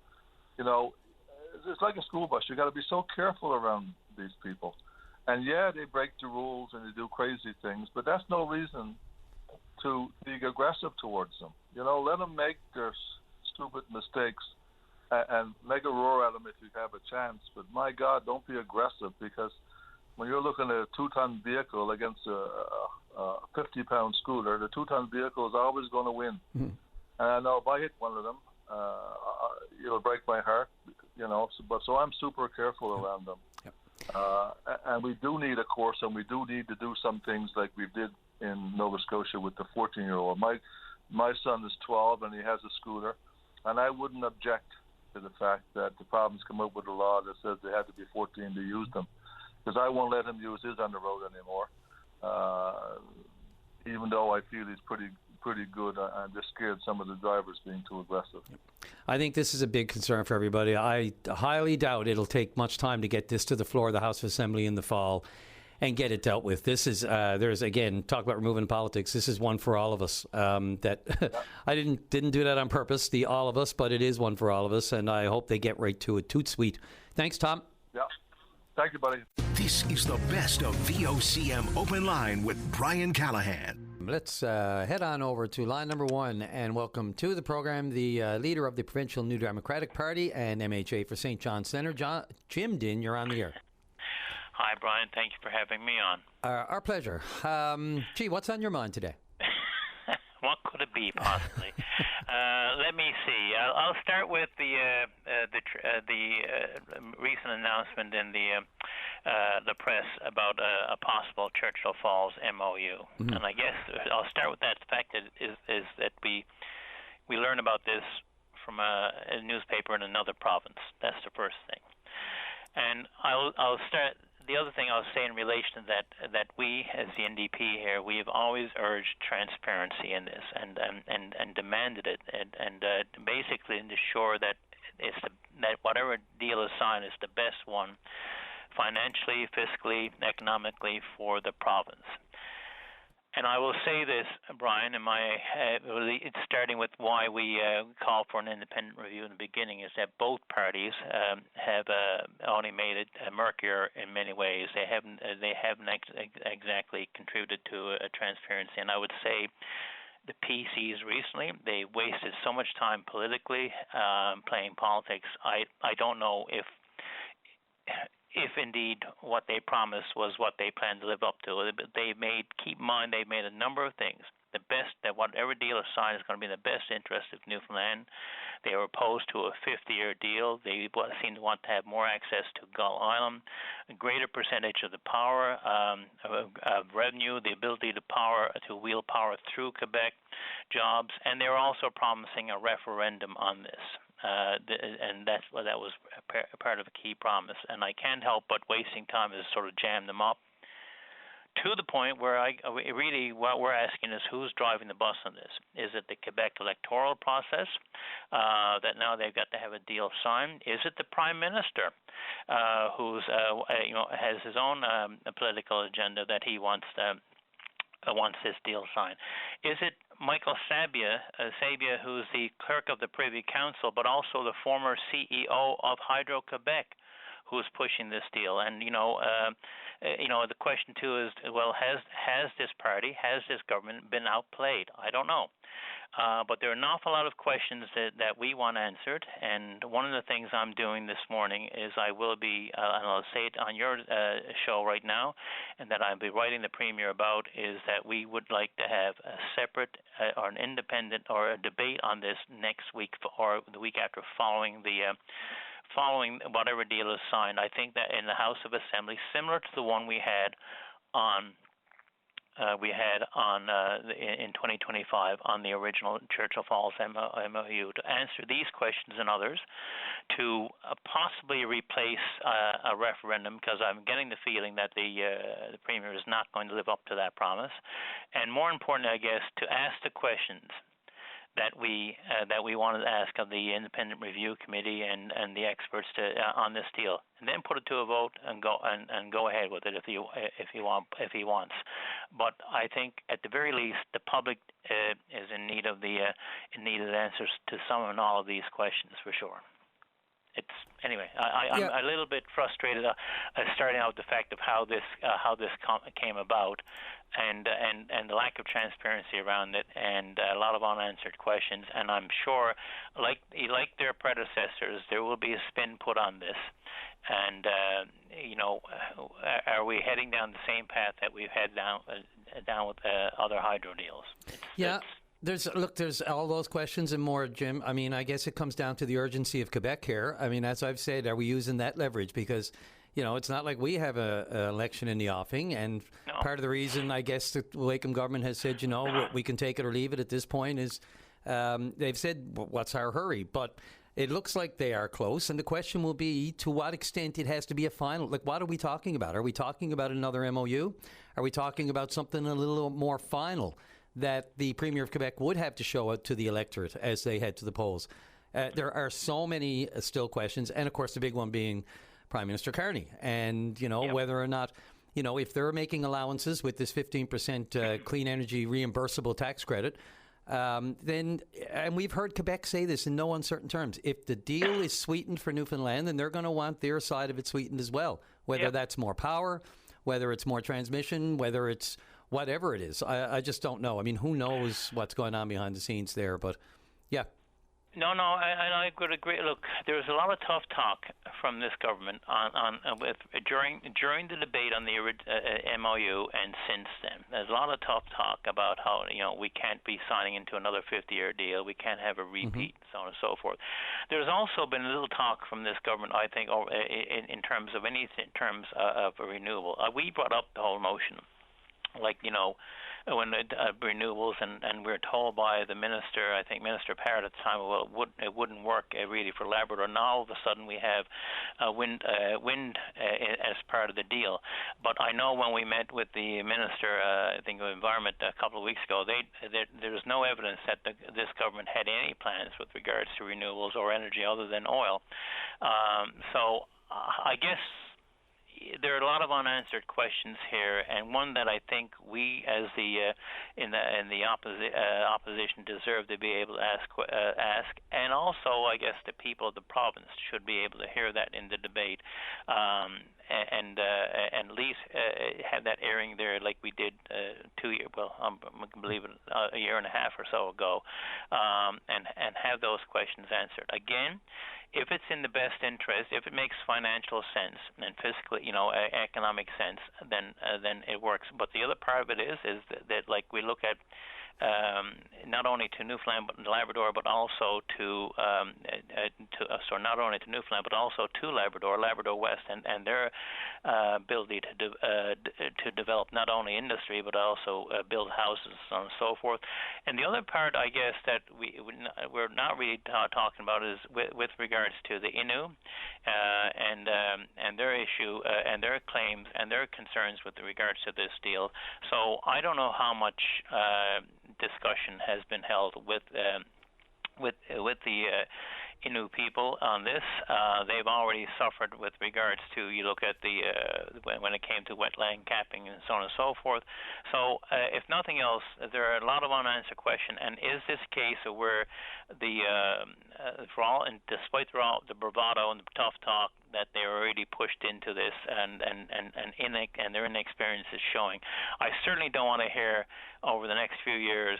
You know, it's like a school bus. You got to be so careful around these people. And yeah, they break the rules and they do crazy things, but that's no reason to be aggressive towards them. You know, let them make their stupid mistakes and make a roar at them if you have a chance. But my God, don't be aggressive, because when you're looking at a 2-ton vehicle against a 50-pound scooter, the 2-ton vehicle is always going to win. Mm-hmm. And I know if I hit one of them, it'll break my heart. You know, so I'm super careful around them. Yep. And we do need a course, and we do need to do some things like we did in Nova Scotia with the 14-year-old. My son is 12 and he has a scooter, and I wouldn't object to the fact that the province come up with a law that says they had to be 14 to use them, because I won't let him use his on the road anymore. Even though I feel he's pretty good, I'm just scared some of the drivers being too aggressive. I think this is a big concern for everybody. I highly doubt it'll take much time to get this to the floor of the House of Assembly in the fall and get it dealt with. This is, there's, again, talk about removing politics. This is one for all of us. I didn't do that on purpose, the all of us, but it is one for all of us, and I hope they get right to it. Toot sweet. Thanks, Tom. Yeah. Thank you, buddy. This is the best of VOCM Open Line with Brian Callahan. Let's head on over to line number one and welcome to the program the leader of the Provincial New Democratic Party and MHA for St. John Centre, Jim Dinn. You're on the air. Hi, Brian. Thank you for having me on. Our pleasure. What's on your mind today? What could it be, possibly? Let me see. I'll start with the recent announcement in the press about a possible Churchill Falls MOU, mm-hmm. And I guess I'll start with that. The fact is that we learn about this from a newspaper in another province. That's the first thing, and I'll start. The other thing I'll say in relation to that we, as the NDP here, we have always urged transparency in this and demanded it, and basically ensure that that whatever deal is signed is the best one, financially, fiscally, economically, for the province. And I will say this, Brian, it's starting with why we call for an independent review in the beginning, is that both parties have only made it murkier in many ways. They haven't exactly contributed to transparency. And I would say the PCs recently, they wasted so much time politically playing politics. I don't know if indeed what they promised was what they planned to live up to. Keep in mind, they made a number of things. The best, that whatever deal is signed is going to be in the best interest of Newfoundland. They were opposed to a 50-year deal. They seem to want to have more access to Gull Island, a greater percentage of the power, of revenue, the ability to wheel power through Quebec, jobs, and they were also promising a referendum on this. And that was a part of a key promise. And I can't help but wasting time is sort of jam them up to the point where what we're asking is who's driving the bus on this? Is it the Quebec electoral process that now they've got to have a deal signed? Is it the Prime Minister who's has his own political agenda that he wants this deal signed? Is it Michael Sabia, who's the clerk of the Privy Council, but also the former CEO of Hydro-Quebec, who's pushing this deal? And the question too is, well, has this government been outplayed? I don't know. But there are an awful lot of questions that we want answered, and one of the things I'm doing this morning is I will be, and I'll say it on your show right now, and that I'll be writing the Premier about, is that we would like to have a separate or an independent or a debate on this next week or the week after following whatever deal is signed. I think that in the House of Assembly, similar to the one we had in 2025 on the original Churchill Falls MOU, to answer these questions and others, to possibly replace a referendum, because I'm getting the feeling that the Premier is not going to live up to that promise, and more importantly, I guess, to ask the questions that we wanted to ask of the independent review committee and the experts to on this deal, and then put it to a vote and go ahead with it if he wants. But I think at the very least the public is in need of answers to some and all of these questions for sure. I'm a little bit frustrated starting out with the fact of how this came about, and the lack of transparency around it, and a lot of unanswered questions. And I'm sure, like their predecessors, there will be a spin put on this. And are we heading down the same path that we've had down with other hydro deals? There's all those questions and more, Jim. I mean, I guess it comes down to the urgency of Quebec here. I mean, as I've said, are we using that leverage? Because, it's not like we have an election in the offing. And part of the reason, I guess, the Wacom government has said, we can take it or leave it at this point is they've said, what's our hurry? But it looks like they are close. And the question will be, to what extent it has to be a final? Like, what are we talking about? Are we talking about another MOU? Are we talking about something a little more final that the Premier of Quebec would have to show out to the electorate as they head to the polls? There are so many still questions, and of course the big one being Prime Minister Carney, and whether or not if they're making allowances with this 15% clean energy reimbursable tax credit, then, and we've heard Quebec say this in no uncertain terms, if the deal is sweetened for Newfoundland, then they're going to want their side of it sweetened as well, whether that's more power, whether it's more transmission, whether it's whatever it is. I just don't know. I mean, who knows what's going on behind the scenes there? But, yeah. No, I would agree. Look, there was a lot of tough talk from this government during the debate on the MOU and since then. There's a lot of tough talk about how we can't be signing into another 50-year deal. We can't have a repeat, so on and so forth. There's also been a little talk from this government, I think, in terms of of a renewable. We brought up the whole notion. When renewables, and we were told by the minister, I think Minister Parrott at the time, well, it wouldn't work really for Labrador. Now all of a sudden we have wind as part of the deal. But I know when we met with the minister, I think of Environment a couple of weeks ago, there was no evidence that this government had any plans with regards to renewables or energy other than oil. So I guess there are a lot of unanswered questions here, and one that I think we, as in the opposition, deserve to be able to ask, and also I guess the people of the province should be able to hear that in the debate, and at least have that airing there like we did 2 years, I can believe it, a year and a half or so ago, and have those questions answered. Again, if it's in the best interest, if it makes financial sense and physically, economic sense, then it works. But the other part of it is that like we look at not only to Newfoundland but Labrador, but also not only to Newfoundland but also to Labrador West, and their ability to develop not only industry but also build houses, so on and so forth. And the other part, I guess, that we're not really talking about is with regards to the Innu and their issue and their claims and their concerns with regards to this deal. So I don't know how much discussion has been held with the Innu people on this. They've already suffered with regards to, you look at when it came to wetland capping and so on and so forth. So if nothing else, there are a lot of unanswered questions. And is this a case where despite the bravado and the tough talk that they're already pushed into this and their inexperience is showing, I certainly don't want to hear over the next few years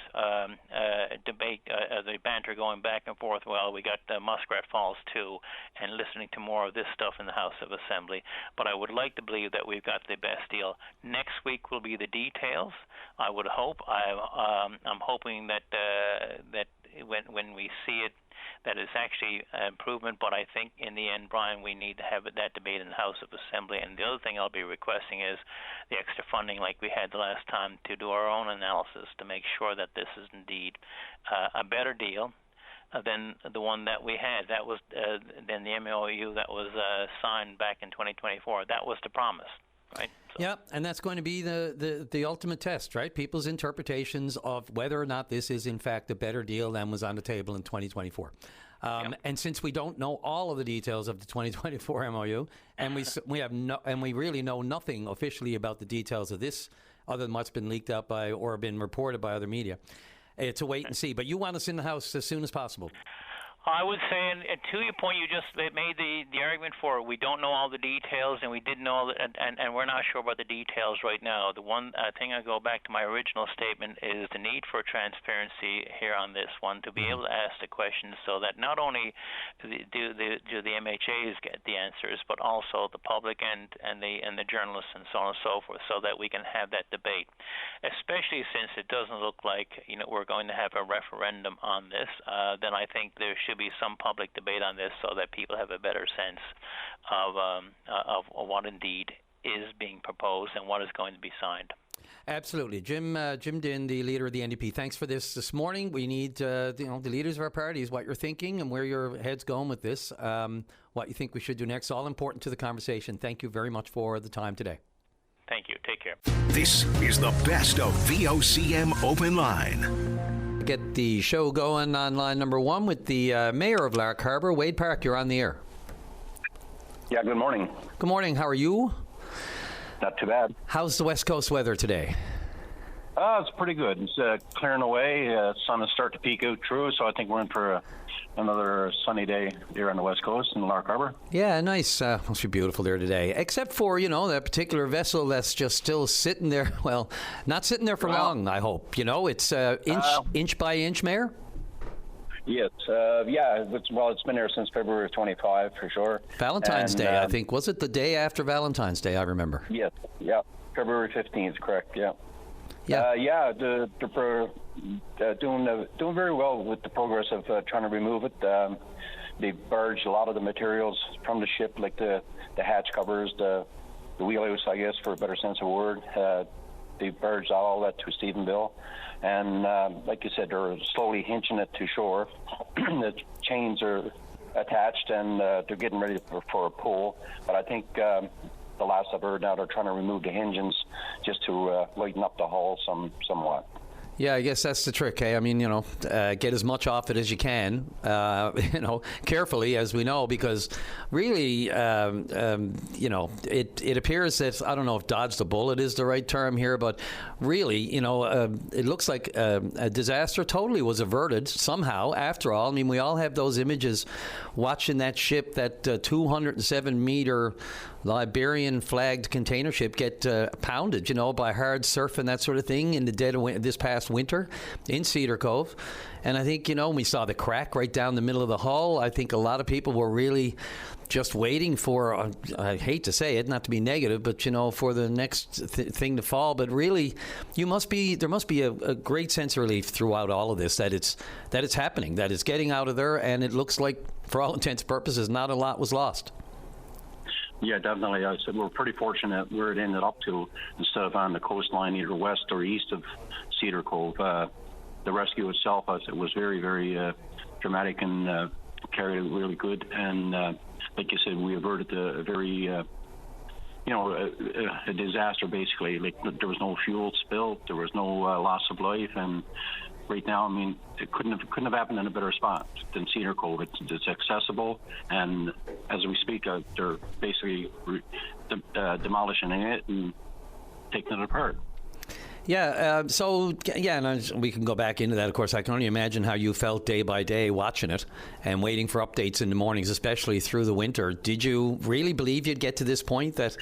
debate, the banter going back and forth. Well, we got Muskrat Falls too, and listening to more of this stuff in the House of Assembly. But I would like to believe that we've got the best deal. Next week will be the details. I would hope. I'm hoping that when we see it, that is actually improvement. But I think in the end, Brian, we need to have that debate in the House of Assembly. And the other thing I'll be requesting is the extra funding like we had the last time to do our own analysis to make sure that this is indeed a better deal than the one that we had. That was than the MOU that was signed back in 2024. That was the promise. right? Yeah, and that's going to be the ultimate test, right? People's interpretations of whether or not this is, in fact, a better deal than was on the table in 2024. And since we don't know all of the details of the 2024 MOU, and we really know nothing officially about the details of this, other than what's been leaked out by or been reported by other media, it's a wait and see. But you want us in the House as soon as possible. I would say, and to your point, you just made the argument for it. We don't know all the details, and we didn't know, and we're not sure about the details right now. The one thing I go back to my original statement is the need for transparency here on this one, to be able to ask the questions so that not only do the MHAs get the answers, but also the public and the journalists and so on and so forth, so that we can have that debate. Especially since it doesn't look like we're going to have a referendum on this, then I think there should be some public debate on this so that people have a better sense of what indeed is being proposed and what is going to be signed. Absolutely. Jim Dinn, the leader of the NDP, thanks for this morning. We need the leaders of our parties, what you're thinking and where your head's going with this, what you think we should do next. All important to the conversation. Thank you very much for the time today. Thank you. Take care. This is the best of VOCM Open Line. Get the show going on line number one with the Mayor of Lark Harbour, Wade Park. You're on the air. Yeah, good morning. Good morning. How are you? Not too bad. How's the West Coast weather today? It's pretty good. It's clearing away. Sun is starting to peek out through, so I think we're in for another sunny day here on the West Coast in Lark Harbour. Yeah, nice. Must be beautiful there today. Except for, that particular vessel that's just still sitting there. Well, not sitting there for long, I hope. It's inch by inch, Mayor? Yes. It's been there since February of 25, for sure. Valentine's Day, I think. Was it the day after Valentine's Day, I remember? Yes. Yeah. February 15th, correct, yeah. Yeah. They're doing very well with the progress of trying to remove it. They barged a lot of the materials from the ship, like the hatch covers, the wheelhouse, I guess, for a better sense of a word. They barged all that to Stephenville, and like you said, they're slowly hinching it to shore. The chains are attached, and they're getting ready for a pull. But I think the last I've heard now, they're trying to remove the hinges just to lighten up the hull somewhat. Yeah, I guess that's the trick, eh? I mean, get as much off it as you can, carefully, as we know, because really, it appears that, I don't know if dodge the bullet is the right term here, but really, it looks like a disaster totally was averted somehow, after all. I mean, we all have those images watching that ship, that 207-meter Liberian flagged container ship get pounded, by hard surf and that sort of thing in the dead of this past winter in Cedar Cove. And I think, we saw the crack right down the middle of the hull. I think a lot of people were really just waiting for, I hate to say it, not to be negative, but, for the next thing to fall. But really, there must be a great sense of relief throughout all of this, that it's happening, that it's getting out of there. And it looks like, for all intents and purposes, not a lot was lost. Yeah, definitely. I said we're pretty fortunate where it ended up to, instead of on the coastline either west or east of Cedar Cove. The rescue itself, it was very, very dramatic and carried it really good. And like you said, we averted a very, a disaster basically. Like there was no fuel spill, there was no loss of life, and right now, I mean, it couldn't have happened in a better spot than Cedar Cove. It's accessible, and as we speak, they're basically demolishing it and taking it apart. Yeah, and we can go back into that, of course. I can only imagine how you felt day by day watching it and waiting for updates in the mornings, especially through the winter. Did you really believe you'd get to this point? There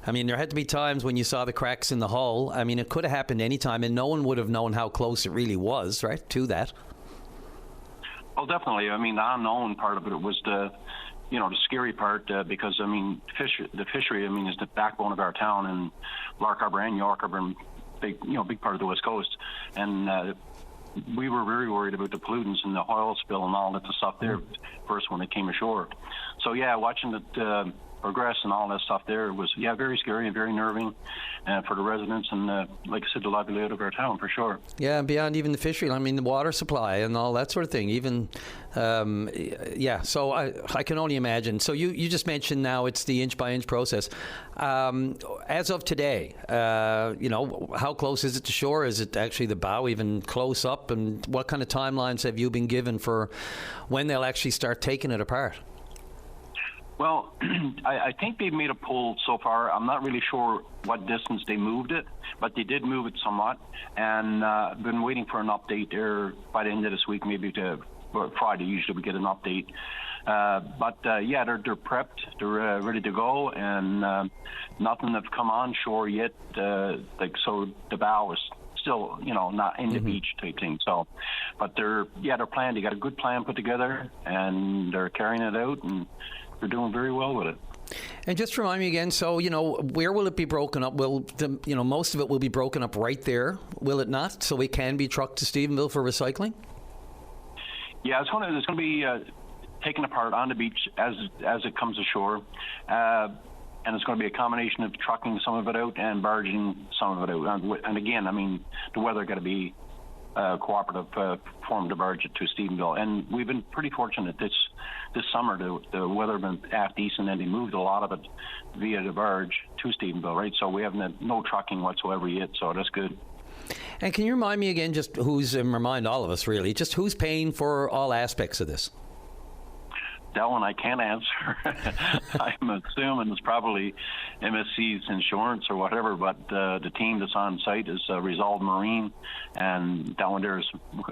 had to be times when you saw the cracks in the hull. I mean, it could have happened any time, and no one would have known how close it really was, right, to that. Well, definitely. I mean, the unknown part of it was the scary part, because, I mean, the fishery, is the backbone of our town, and Lark Harbour and York Harbour, big part of the West Coast, and we were very worried about the pollutants and the oil spill and all that stuff there first when it came ashore. So yeah, watching it progress and all that stuff there was, very scary and very nerving for the residents and, like I said, the livelihood of our town, for sure. Yeah, and beyond even the fishery, I mean, the water supply and all that sort of thing. Even, so I can only imagine. So you just mentioned now it's the inch-by-inch process. As of today, how close is it to shore? Is it actually the bow even close up? And what kind of timelines have you been given for when they'll actually start taking it apart? Well, I think they've made a pull so far. I'm not really sure what distance they moved it, but they did move it somewhat. And I've been waiting for an update there by the end of this week, maybe Friday. Usually we get an update. But they're prepped. They're ready to go, and nothing that's come on shore yet. So the bow is still, not in the beach type thing. So, but they're planned. They got a good plan put together, and they're carrying it out, and they're doing very well with it. And just remind me again, so, where will it be broken up? Will most of it will be broken up right there, will it not? So it can be trucked to Stephenville for recycling? Yeah, it's going to be taken apart on the beach as it comes ashore. And it's going to be a combination of trucking some of it out and barging some of it out. And again, I mean, the weather got to be cooperative for them to barge it to Stephenville. And we've been pretty fortunate this summer. The weather been half decent, and they moved a lot of it via the barge to Stephenville, right? So we haven't had no trucking whatsoever yet, so that's good. And can you remind me again, just remind all of us really, just who's paying for all aspects of this? That one I can't answer. I'm assuming it's probably MSC's insurance or whatever, but the team that's on site is Resolve Marine, and that one there is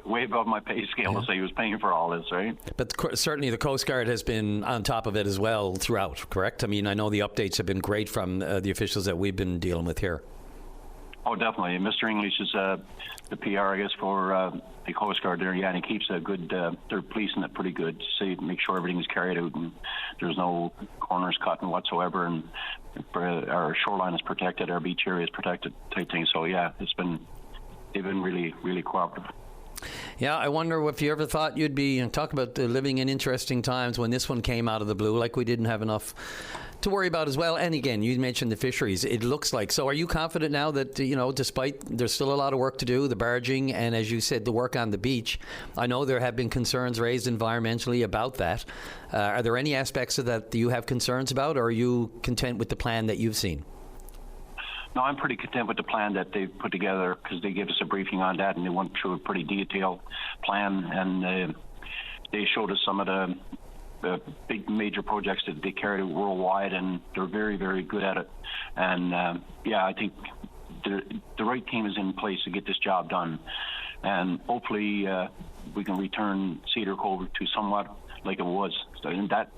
way above my pay scale to say who's paying for all this, right? But certainly the Coast Guard has been on top of it as well throughout, correct? I mean, I know the updates have been great from the officials that we've been dealing with here. Oh, definitely. Mr. English is the PR, I guess, for the Coast Guard there. Yeah, and he keeps a good, they're policing it pretty good to make sure everything's carried out and there's no corners cut and whatsoever. And our shoreline is protected, our beach area is protected type thing. So, yeah, they've been really, really cooperative. Yeah, I wonder if you ever thought you'd be, talk about living in interesting times when this one came out of the blue, like we didn't have enough to worry about as well. And again, you mentioned the fisheries. It looks like. So are you confident now that, despite there's still a lot of work to do, the barging and, as you said, the work on the beach, I know there have been concerns raised environmentally about that. Are there any aspects of that you have concerns about, or are you content with the plan that you've seen? No, I'm pretty content with the plan that they've put together, because they gave us a briefing on that and they went through a pretty detailed plan, and they showed us some of the big major projects that they carried out worldwide, and they're very, very good at it. And I think the right team is in place to get this job done, and hopefully we can return Cedar Cove to somewhat like it was. So, and that's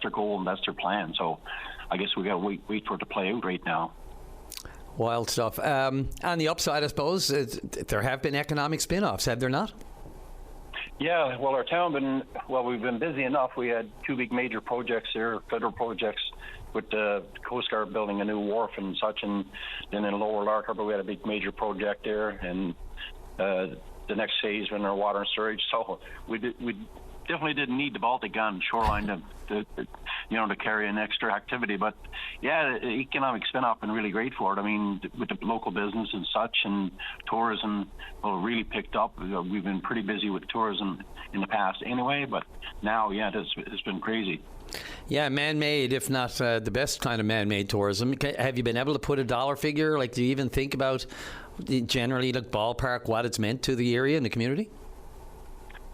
their goal and that's their plan. So I guess we got to wait for it to play out right now. Wild stuff. On the upside, I suppose, there have been economic spin-offs, have there not? Yeah, well, our town we've been busy enough. We had two big major projects there, federal projects, with the Coast Guard building a new wharf and such, and then in Lower Lark Harbour we had a big major project there, and the next phase in our water and storage. So we definitely didn't need the Baltic on shoreline to carry an extra activity. But yeah, the economic spin-off been really great for it. I mean, with the local business and such, and tourism really picked up. We've been pretty busy with tourism in the past anyway, but now, it's been crazy. Yeah, man-made, if not the best kind of man-made tourism. Have you been able to put a dollar figure? Like, do you even think about generally, like, ballpark, what it's meant to the area and the community?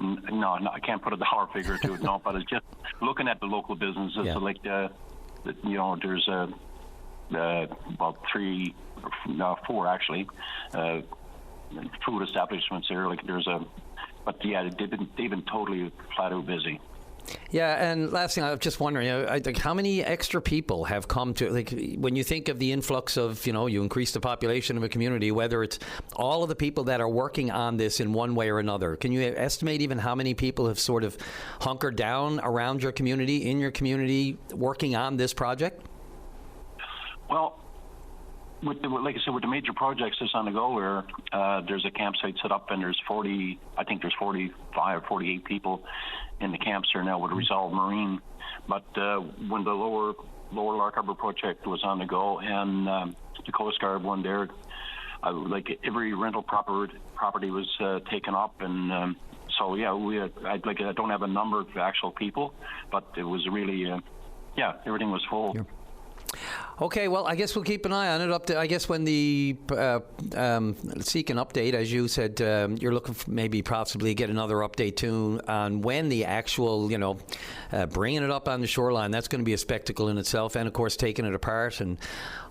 No, I can't put a dollar figure to it, no, but it's just looking at the local businesses, like there's about 3 or 4 actually, food establishments there, they've been totally flat out busy. Yeah, and last thing, I was just wondering, how many extra people have come to, when you think of the influx of, you increase the population of a community, whether it's all of the people that are working on this in one way or another, can you estimate even how many people have sort of hunkered down around your community, in your community, working on this project? Well, like I said, with the major projects that's on the go, where there's a campsite set up and there's 45 or 48 people in the camps there now with Resolve Marine. But when the lower Lark Harbour project was on the go, and the Coast Guard one there, like every rental property was taken up, and so yeah, I don't have a number of actual people, but it was really everything was full. Yeah. Okay, well, I guess we'll keep an eye on it. I guess when the seek an update, as you said, you're looking for maybe possibly get another update too on when the actual, bringing it up on the shoreline. That's going to be a spectacle in itself, and of course taking it apart and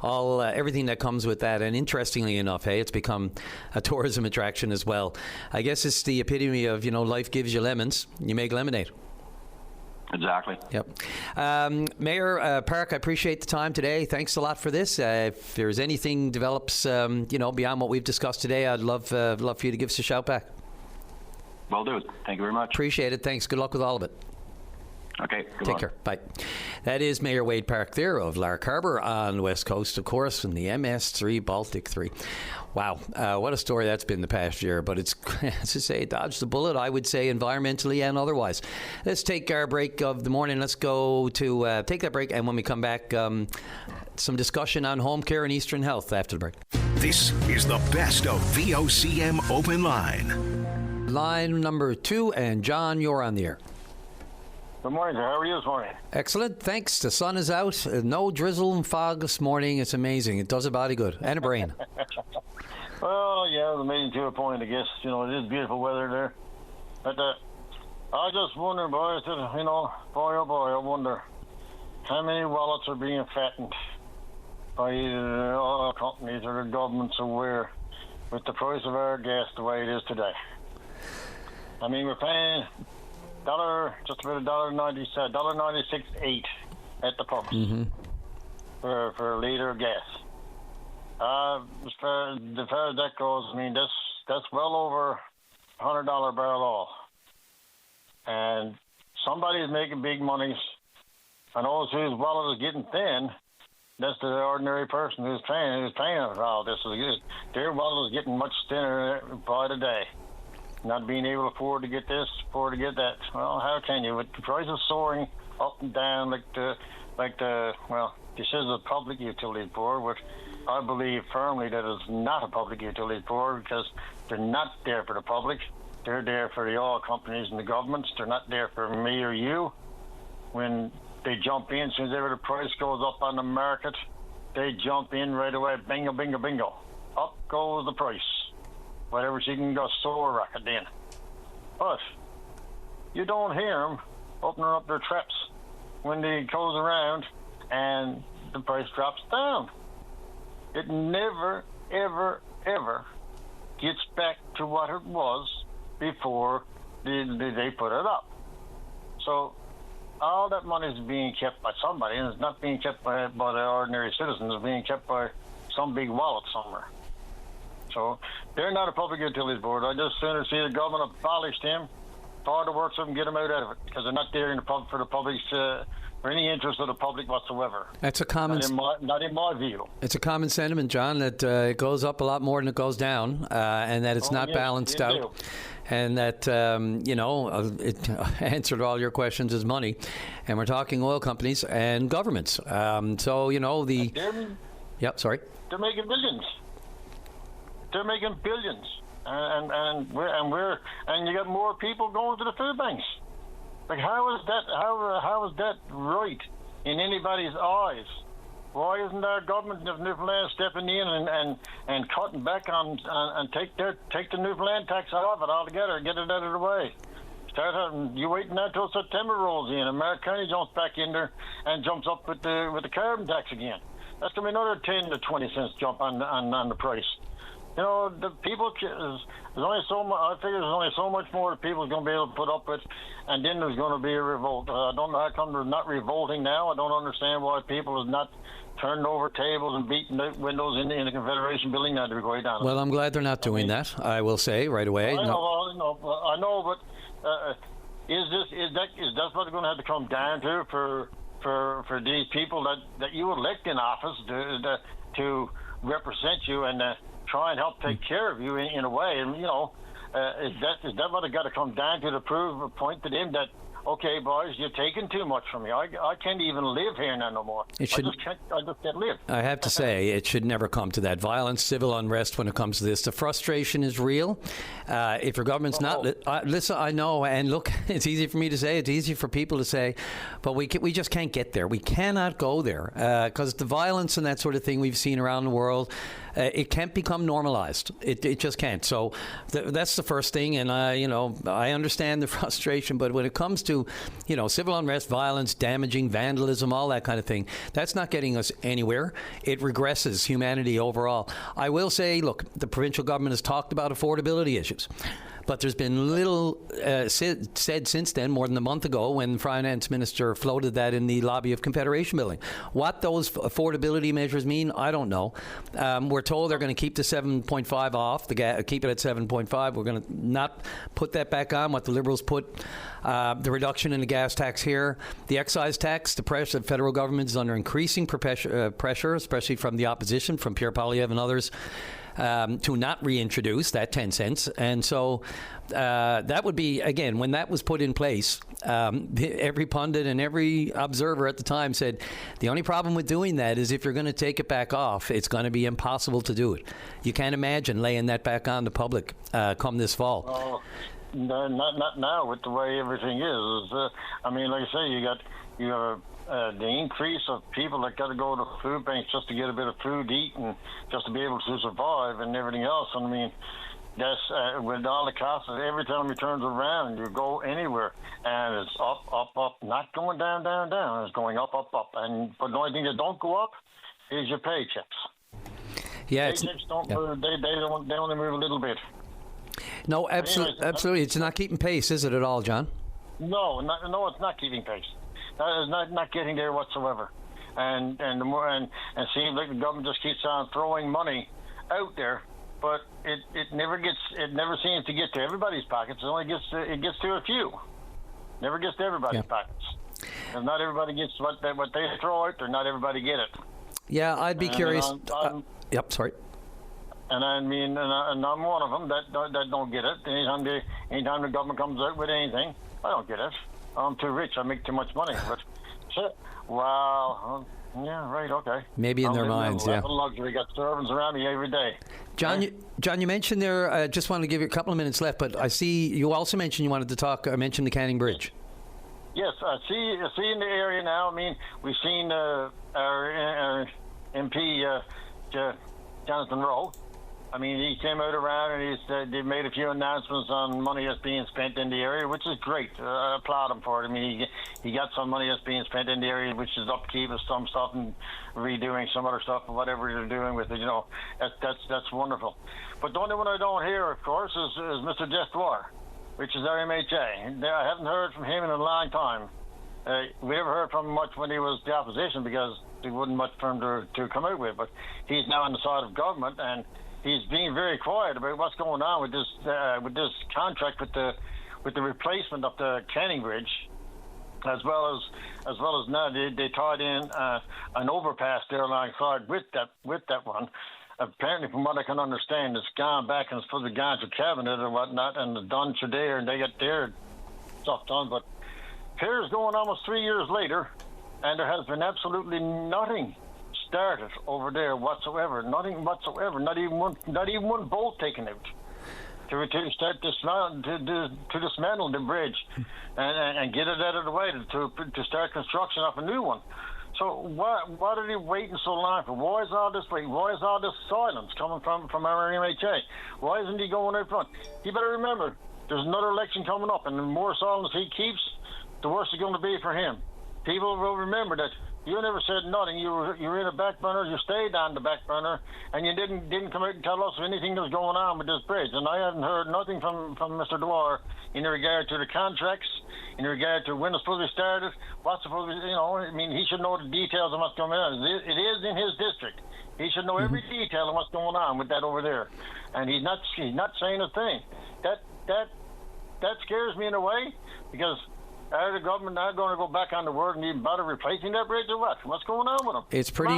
all everything that comes with that. And interestingly enough, it's become a tourism attraction as well. I guess it's the epitome of life gives you lemons, you make lemonade. Exactly. Yep. Mayor Park, I appreciate the time today. Thanks a lot for this. If there's anything develops, beyond what we've discussed today, I'd love for you to give us a shout back. Will do. Thank you very much. Appreciate it. Thanks. Good luck with all of it. Okay. Take care. Bye. That is Mayor Wade Park there of Lark Harbour on the west coast, of course, in the MS3 Baltic 3. Wow, what a story that's been the past year. But it's, as I say, dodged the bullet, I would say, environmentally and otherwise. Let's take our break of the morning. Let's go to take that break. And when we come back, some discussion on home care and Eastern Health after the break. This is the best of VOCM Open Line. Line number 2, and John, you're on the air. Good morning, sir. How are you this morning? Excellent. Thanks. The sun is out. No drizzle and fog this morning. It's amazing. It does a body good. And a brain. Well, yeah, it's amazing to a point, I guess. It is beautiful weather there. But I just wonder, boy, boy, oh boy, I wonder how many wallets are being fattened by either the oil companies or the governments aware with the price of our gas the way it is today. I mean, we're paying just about $1.96.8 at the pumps for a liter of gas. As far as that goes, I mean, that's well over $100 barrel oil, and somebody's making big monies, and those whose wallet is getting thin, that's the ordinary person who's paying for all this. Their wallet is getting much thinner by the day. Not being able to afford to get this, afford to get that. Well, how can you? With the prices soaring up and down this is a public utility board, which I believe firmly that it's not a public utility board because they're not there for the public. They're there for the oil companies and the governments. They're not there for me or you. When they jump in, as soon as ever the price goes up on the market, they jump in right away. Bingo, bingo, bingo. Up goes the price. Whatever she can go soar rocket then. But you don't hear them opening up their traps when they goes around and the price drops down. It never, ever, ever gets back to what it was before they put it up. So all that money is being kept by somebody, and it's not being kept by the ordinary citizens. It's being kept by some big wallet somewhere. So they're not a public utilities board. I just sooner see the government abolish them, far the works of them, get them out of it, because they're not there for the public's for any interest of the public whatsoever. That's a common. Not in my view. It's a common sentiment, John, that it goes up a lot more than it goes down, and that it's not balanced out, and that it answered all your questions is money, and we're talking oil companies and governments. Sorry. They're making billions. They're making billions, and you got more people going to the food banks. Like, how is that right in anybody's eyes? Why isn't our government of Newfoundland stepping in and cutting back on and take the Newfoundland tax off it altogether and get it out of the way? You wait now till September rolls in, and Merritt County jumps back in there and jumps up with the carbon tax again. That's gonna be another 10 to 20 cents jump on the price. The people, there's only so much, I figure there's only so much more that people's going to be able to put up with, and then there's going to be a revolt. I don't know how come they're not revolting now. I don't understand why people is not turning over tables and beating out windows in the Confederation building now, to be quite honest. Well, I'm glad they're not doing that, I will say right away. I know, but is that what they're going to have to come down to for these people that you elect in office to represent you and try and help take care of you in a way? And is that what it got to come down to prove a point to them that okay, boys, you're taking too much from me. I can't even live here now no more. I just can't live. I have to say, it should never come to that. Violence, civil unrest when it comes to this. The frustration is real. If your government's not... listen, I know, and look, it's easy for me to say, it's easy for people to say, but we just can't get there. We cannot go there because the violence and that sort of thing we've seen around the world, it can't become normalized. It just can't. So that's the first thing, and I understand the frustration, but when it comes to civil unrest, violence, damaging, vandalism, all that kind of thing, that's not getting us anywhere. It regresses humanity overall. I will say, look, the provincial government has talked about affordability issues. But there's been little said since then, more than a month ago, when the Finance Minister floated that in the lobby of Confederation Building. What those affordability measures mean, I don't know. We're told they're going to keep the 7.5 off, keep it at 7.5. We're going to not put that back on, what the Liberals put, the reduction in the gas tax here. The excise tax, the federal government is under increasing pressure, especially from the opposition, from Pierre Poilievre and others, to not reintroduce that 10 cents. And so that would be, again, when that was put in place, every pundit and every observer at the time said the only problem with doing that is if you're going to take it back off, it's going to be impossible to do it. You can't imagine laying that back on the public come this fall. Oh, no, not now with the way everything is. I mean, like I say, you have the increase of people that got to go to food banks just to get a bit of food to eat and just to be able to survive and everything else. And I mean, that's with all the costs. Every time you turn around, you go anywhere, and it's up, not going down. It's going up. But the only thing that don't go up is your paychecks. Yeah, paychecks don't move. They only move a little bit. No, absolutely. It's not keeping pace, is it at all, John? No, it's not keeping pace. That is not getting there whatsoever, and it seems like the government just keeps on throwing money out there, but it never seems to get to everybody's pockets. It gets to a few, never gets to everybody's pockets. And not everybody gets what they throw out there. Not everybody get it. Yeah, I'd be curious. Yep, sorry. And I mean, and I'm one of them that don't get it. Anytime the government comes out with anything, I don't get it. I'm too rich. I make too much money. But shit. Wow. Yeah. Right. Okay. Maybe in their minds. Yeah. Luxury. Got servants around me every day. John, you mentioned there. I just wanted to give you a couple of minutes left, but I see you also mentioned you wanted to talk. I mentioned the Canning Bridge. Yes, I see in the area now. I mean, we've seen our MP Jonathan Rowe. I mean, he came out around and they made a few announcements on money that's being spent in the area, which is great. I applaud him for it. I mean, he got some money that's being spent in the area, which is upkeep of some stuff and redoing some other stuff and whatever they're doing with it. That's wonderful. But the only one I don't hear, of course, is Mr. Destoir, which is our MHA. I haven't heard from him in a long time. We never heard from him much when he was the opposition because there wasn't much for him to come out with. But he's now on the side of government, and he's being very quiet about what's going on with this contract with the replacement of the Canning Bridge, as well as now they tied in an overpass there alongside with that one. Apparently, from what I can understand, it's gone back and it's supposed to be gone to cabinet or whatnot, and the Duns are there and they get their stuff done. But here's going almost 3 years later, and there has been absolutely nothing started over there whatsoever. Nothing whatsoever. Not even one bolt taken out to start to dismantle the bridge and get it out of the way to start construction of a new one. So what are they waiting so long for? Why is all this wait? Why is all this silence coming from our MHA? Why isn't he going out front? You better remember, there's another election coming up, and the more silence he keeps, the worse it's going to be for him. People will remember that you never said nothing. You were in a back burner. You stayed on the back burner, and you didn't come out and tell us anything that was going on with this bridge. And I haven't heard nothing from Mr. Dwyer in regard to the contracts, in regard to when it's supposed to be started, what's supposed to be, I mean, he should know the details of what's going on. It is in his district. He should know every detail of what's going on with that over there. And he's not saying a thing. That scares me in a way, because Are the government not going to go back on the word and even bother replacing that bridge or what? What's going on with them? It's pretty.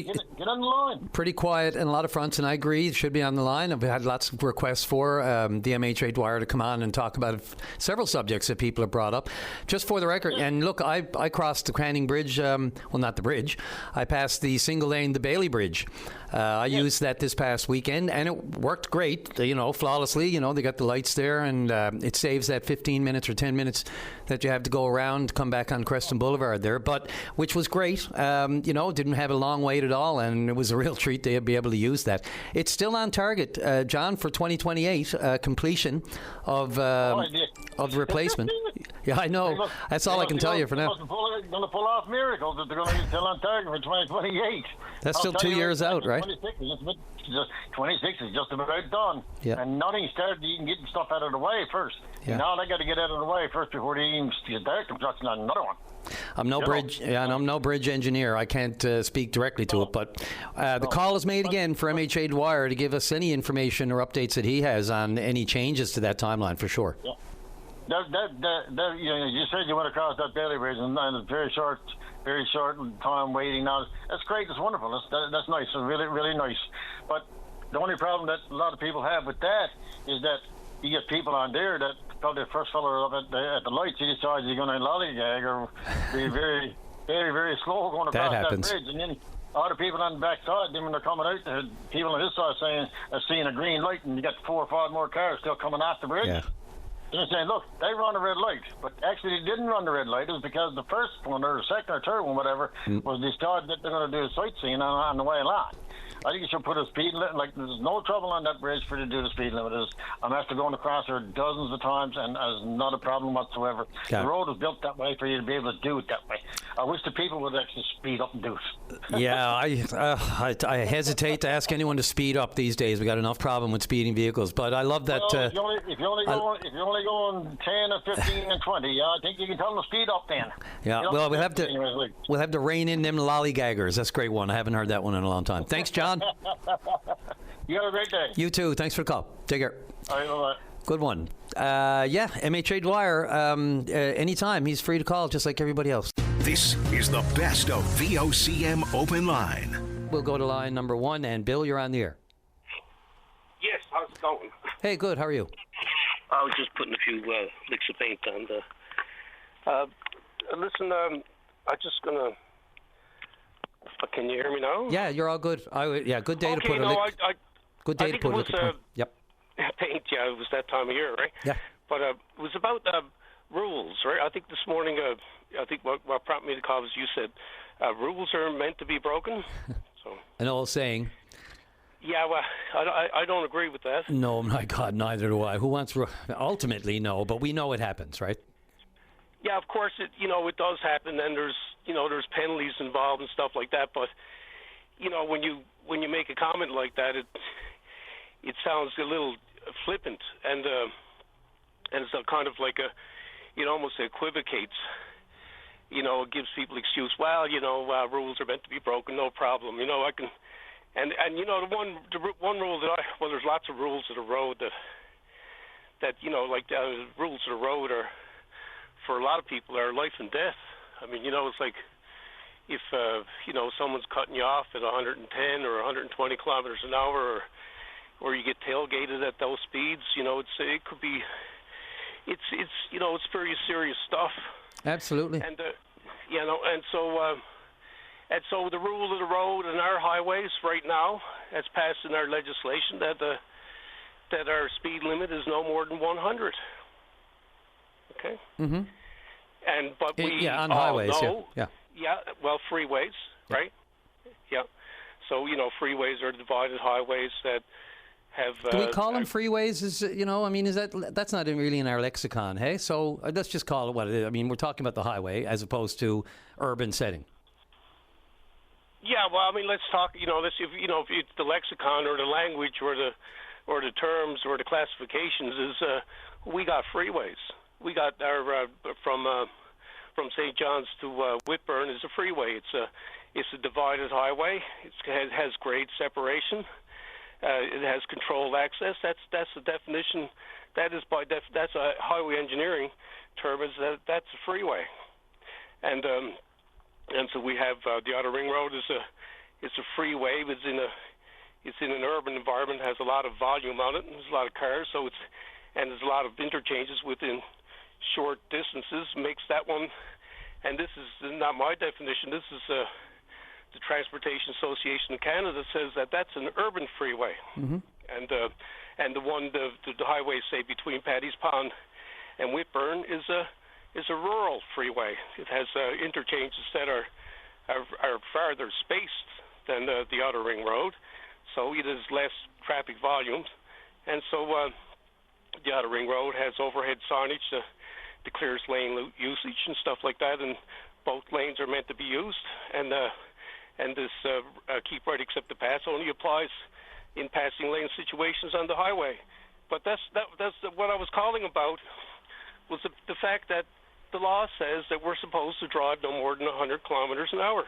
Get on the line. Pretty quiet in a lot of fronts, and I agree it should be on the line. I've had lots of requests for the MHA Dwyer to come on and talk about several subjects that people have brought up. Just for the record, and look, I crossed the Canning Bridge, well, not the bridge. I passed the single lane, the Bailey Bridge. I used that this past weekend, and it worked great, flawlessly. They got the lights there, and it saves that 15 minutes or 10 minutes that you have to go around, come back on Creston Boulevard there, which was great. Didn't have a long wait at all, and it was a real treat to be able to use that. It's still on target, John, for 2028 completion of the replacement. Yeah, I know. That's all I can tell you for now. They're going to pull off miracles that they're going to get still on target for 2028. That's still 2 years out, right? 26 is just about done. Yeah. And nothing started even getting stuff out of the way first. Yeah. Now they got to get out of the way first before they even start construction on another one. I'm no bridge engineer. I can't speak directly to it, but the call is made again for MHA Dwyer to give us any information or updates that he has on any changes to that timeline for sure. Yeah. You said you went across that Bailey Bridge and a very short time waiting. Now that's great. It's wonderful. That's nice. It's really, really nice. But the only problem that a lot of people have with that is that you get people on there that probably the first fellow up at the lights, he decides he's going to lollygag or be very, very, very slow going across that bridge, and then other people on the back side, then when they're coming out, the people on this side seeing a green light, and you got 4 or 5 more cars still coming off the bridge. Yeah. They're saying, look, they run a red light, but actually they didn't run the red light. It was because the first one or the second or third one, whatever, was decided that they're going to do a sightseeing on the way along. I think you should put a speed limit. Like, there's no trouble on that bridge for you to do the speed limit. I'm after going across there dozens of times, and it's not a problem whatsoever. Yeah. The road was built that way for you to be able to do it that way. I wish the people would actually speed up and do it. Yeah, I hesitate to ask anyone to speed up these days. We got enough problem with speeding vehicles, but I love that. Well, if you're only going 10 or 15 and 20, I think you can tell them to speed up then. Yeah, well, we'll have to rein in them lollygaggers. That's a great one. I haven't heard that one in a long time. Thanks, John. You have a great day. You too. Thanks for the call. Take care. All right, bye-bye. Good one. MHA Dwyer, anytime. He's free to call just like everybody else. This is the best of VOCM Open Line. We'll go to line number 1, and Bill, you're on the air. Yes, how's it going? Hey, good. How are you? I was just putting a few licks of paint on the... listen, I'm just going to... Can you hear me now? Yeah, you're all good. Good day to put a lick. Good day to put a lick of paint. Yep. Paint, yeah, it was that time of year, right? Yeah. But it was about rules, right? I think this morning, I think what prompted me to call was you said rules are meant to be broken. So an old saying. Yeah, well, I don't agree with that. No, my God, neither do I. Who wants... Ultimately, no, but we know it happens, right? Yeah, of course, it does happen, and there's penalties involved and stuff like that. But when you make a comment like that, it sounds a little flippant, and it's a kind of like it almost equivocates. It gives people excuse. Well, rules are meant to be broken, no problem. I can, and the one rule there's lots of rules of the road that rules of the road are, for a lot of people, are life and death. I mean, it's like if someone's cutting you off at 110 or 120 kilometers an hour, or you get tailgated at those speeds, it could be, it's very serious stuff. Absolutely. And so the rule of the road in our highways right now, as passed in our legislation, that our speed limit is no more than 100. Okay. Mm-hmm. But we on highways, know, well, freeways, yeah. Right? Yeah. So freeways are divided highways that have. Do we call them freeways? That's not really in our lexicon, hey? So let's just call it what it is. I mean, we're talking about the highway as opposed to urban setting. Yeah, well, I mean, let's talk. If it's the lexicon or the language or the terms or the classifications is, we got freeways. We got our from St. John's to Whitburn is a freeway. It's a divided highway. It has grade separation, it has controlled access. That's the definition. That is that's a highway engineering term. Is that's a freeway, and so we have the Outer Ring Road is a freeway. It's in an urban environment. Has a lot of volume on it. And there's a lot of cars, and there's a lot of interchanges within short distances. Makes that one. And this is not my definition. This is the Transportation Association of Canada says that's an urban freeway. Mm-hmm. And the highway, say, between Paddy's Pond and Whitburn is a rural freeway. It has interchanges that are farther spaced than the Outer Ring Road, so it is less traffic volumes. And so the Outer Ring Road has overhead signage declares lane usage and stuff like that, and both lanes are meant to be used. And this keep right except the pass only applies in passing lane situations on the highway. But that's what I was calling about was the fact that the law says that we're supposed to drive no more than 100 kilometers an hour.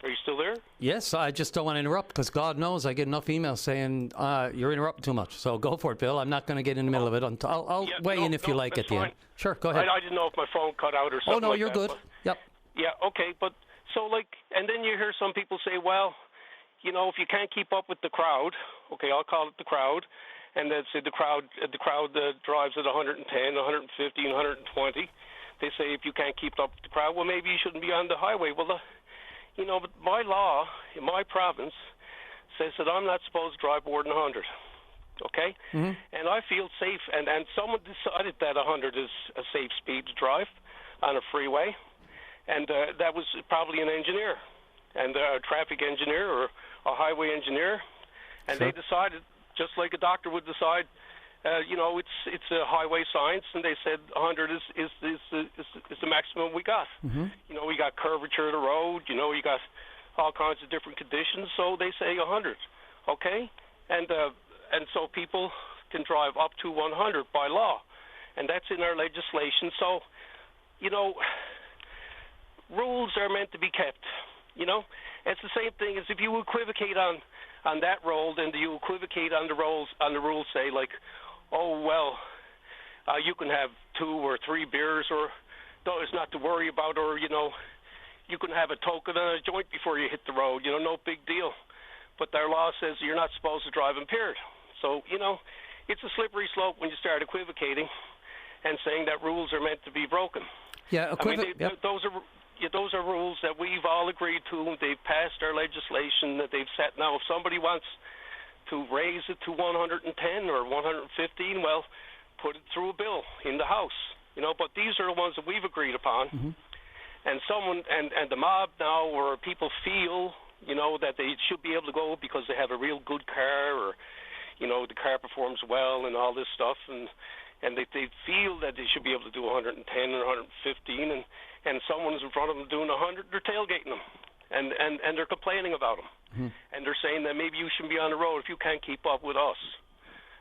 Are you still there? Yes, I just don't want to interrupt because God knows I get enough emails saying you're interrupting too much. So go for it, Bill. I'm not going to get in the middle of it. I'll weigh in if you like at the end. Sure, go ahead. I didn't know if my phone cut out or something. Oh, no, like you're that, good. But, yep. Yeah, okay. But so, and then you hear some people say, well, if you can't keep up with the crowd, okay, I'll call it the crowd, and then say the crowd drives at 110, 150, and 120. They say if you can't keep up with the crowd, well, maybe you shouldn't be on the highway. Well, but my law in my province says that I'm not supposed to drive more than 100, okay? Mm-hmm. And I feel safe, and someone decided that 100 is a safe speed to drive on a freeway, and that was probably an engineer, and a traffic engineer or a highway engineer, and Sure. they decided, just like a doctor would decide, it's a highway science, and they said 100 is the maximum we got. Mm-hmm. We got curvature of the road. You got all kinds of different conditions. So they say 100, okay? And so people can drive up to 100 by law, and that's in our legislation. So, rules are meant to be kept. It's the same thing as if you equivocate on that road, and you equivocate on the rules, say like, oh, well, you can have 2 or 3 beers, or no, it's not to worry about, or, you can have a token and a joint before you hit the road, no big deal. But their law says you're not supposed to drive impaired. So, it's a slippery slope when you start equivocating and saying that rules are meant to be broken. Yeah, yep. Those are rules that we've all agreed to. They've passed our legislation that they've set. Now, if somebody wants to raise it to 110 or 115, well, put it through a bill in the House. But these are the ones that we've agreed upon. Mm-hmm. And and the mob now, or people feel, that they should be able to go because they have a real good car, or, the car performs well and all this stuff, and they feel that they should be able to do 110 or 115, and someone's in front of them doing 100, they're tailgating them, and they're complaining about them. Mm-hmm. And they're saying that maybe you shouldn't be on the road if you can't keep up with us.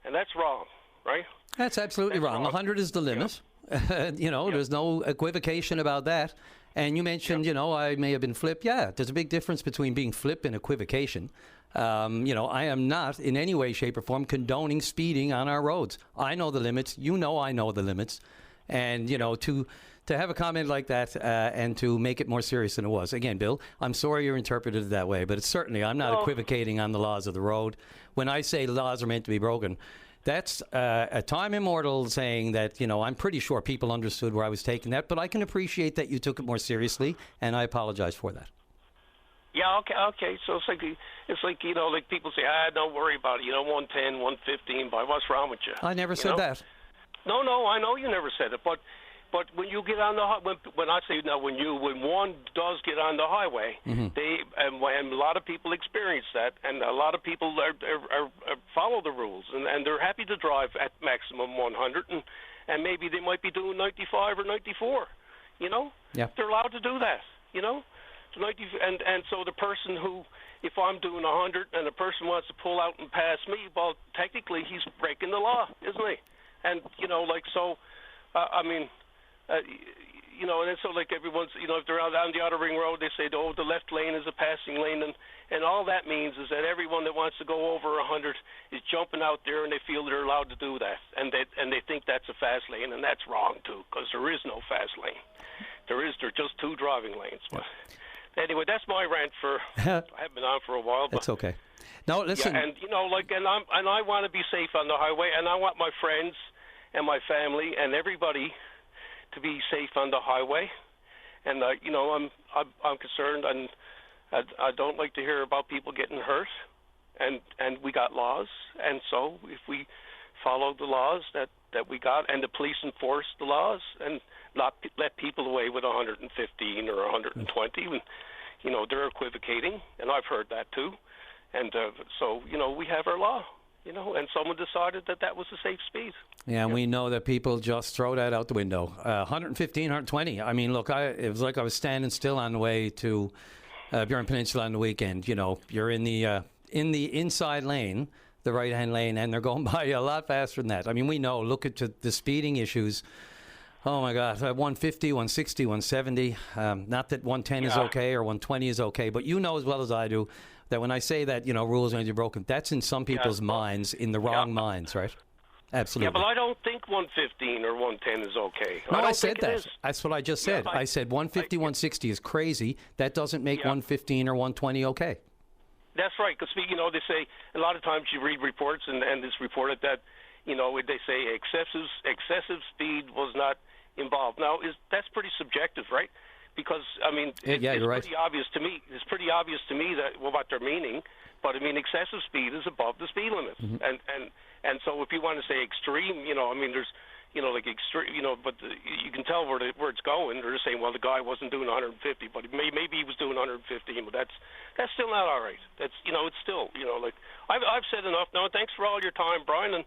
And that's wrong, right? That's absolutely wrong. 100 is the limit. Yeah. There's no equivocation about that. And you mentioned, I may have been flip. Yeah, there's a big difference between being flip and equivocation. I am not in any way, shape, or form condoning speeding on our roads. I know the limits. I know the limits. And, to have a comment like that and to make it more serious than it was. Again, Bill, I'm sorry you're interpreted it that way, but I'm not equivocating on the laws of the road. When I say laws are meant to be broken, that's a time immortal saying that, I'm pretty sure people understood where I was taking that, but I can appreciate that you took it more seriously, and I apologize for that. Yeah, okay. So it's like like people say, don't worry about it. 110, 115, but what's wrong with you? I never said that. No, I know you never said it, but when you get on the when I say now when one does get on the highway, mm-hmm. and a lot of people experience that, and a lot of people are follow the rules, and they're happy to drive at maximum 100, and maybe they might be doing 95 or 94. Yeah. They're allowed to do that. 90, and so the person who, if I'm doing 100 and a person wants to pull out and pass me, well, technically he's breaking the law, isn't he? And and then so like everyone's, if they're out on the outer ring road, they say, oh, the left lane is a passing lane, and all that means is that everyone that wants to go over 100 is jumping out there, and they feel they're allowed to do that, and they think that's a fast lane, and that's wrong too, because there is no fast lane. They're just two driving lanes. But anyway, that's my rant for. I haven't been on for a while. But, it's okay. No, listen. Yeah, and I want to be safe on the highway, and I want my friends and my family and everybody to be safe on the highway. And I'm concerned, and I don't like to hear about people getting hurt. And we got laws, and so if we follow the laws that we got, and the police enforce the laws, and not let people away with 115 or 120, when they're equivocating, and I've heard that too. And so we have our law, and someone decided that was a safe speed. Yeah, and we know that people just throw that out the window. 115, 120. I mean, look, it was like I was standing still on the way to Burin Peninsula on the weekend. You're in the inside lane, the right-hand lane, and they're going by a lot faster than that. I mean, we know. Look at the speeding issues. Oh, my God, 150, 160, 170. Not that 110 is okay or 120 is okay, but you know as well as I do that when I say that, rules are going to be broken, that's in some people's minds, in the wrong minds, right? Absolutely. Yeah, but I don't think 115 or 110 is okay. No, I said that. Is. That's what I just said. I said 150, 160 is crazy. That doesn't make 115 or 120 okay. That's right, because, they say a lot of times you read reports, and it's reported that, they say excessive speed was not involved. Now, that's pretty subjective, right? Because, it's pretty obvious to me. It's pretty obvious to me that what they're meaning. But excessive speed is above the speed limit, and so if you want to say extreme, there's, like extreme, but you can tell where it's going. They're just saying, well, the guy wasn't doing 150, but maybe he was doing 115, but that's still not all right. That's it's still like I've said enough now. Thanks for all your time, Brian,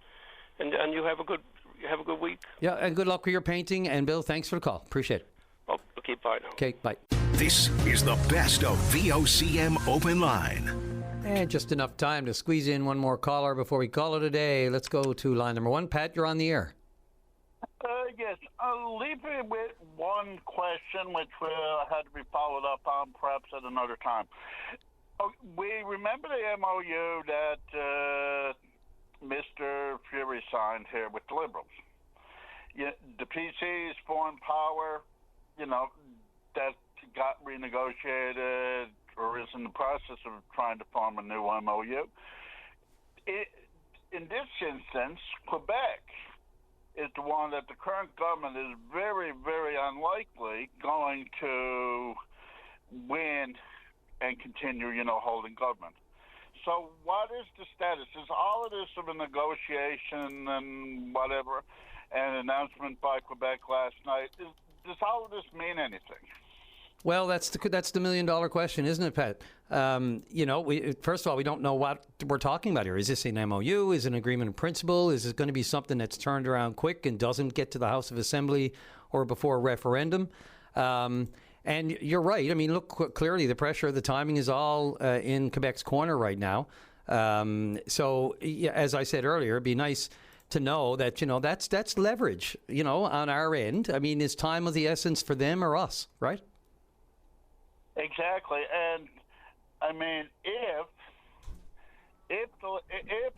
and you have a good week. Yeah, and good luck with your painting. And Bill, thanks for the call. Appreciate it. Oh, okay, bye now. Okay, bye. This is the best of VOCM Open Line. And just enough time to squeeze in one more caller before we call it a day. Let's go to line number 1. Pat, you're on the air. Yes, I'll leave you with one question, which will have to be followed up on perhaps at another time. We remember the MOU that Mr. Fury signed here with the Liberals. The PC's foreign power, that got renegotiated or is in the process of trying to form a new MOU. In this instance, Quebec is the one that the current government is very, very unlikely going to win and continue, holding government. So what is the status? Is all of this of a negotiation and whatever, an announcement by Quebec last night? Does all of this mean anything? Well, that's the million-dollar question, isn't it, Pat? First of all, we don't know what we're talking about here. Is this an MOU? Is it an agreement in principle? Is it going to be something that's turned around quick and doesn't get to the House of Assembly or before a referendum? And you're right. I mean, look, clearly the pressure of the timing is all in Quebec's corner right now. So, as I said earlier, it'd be nice to know that, that's leverage, on our end. I mean, is time of the essence for them or us, right? Exactly, and I mean, if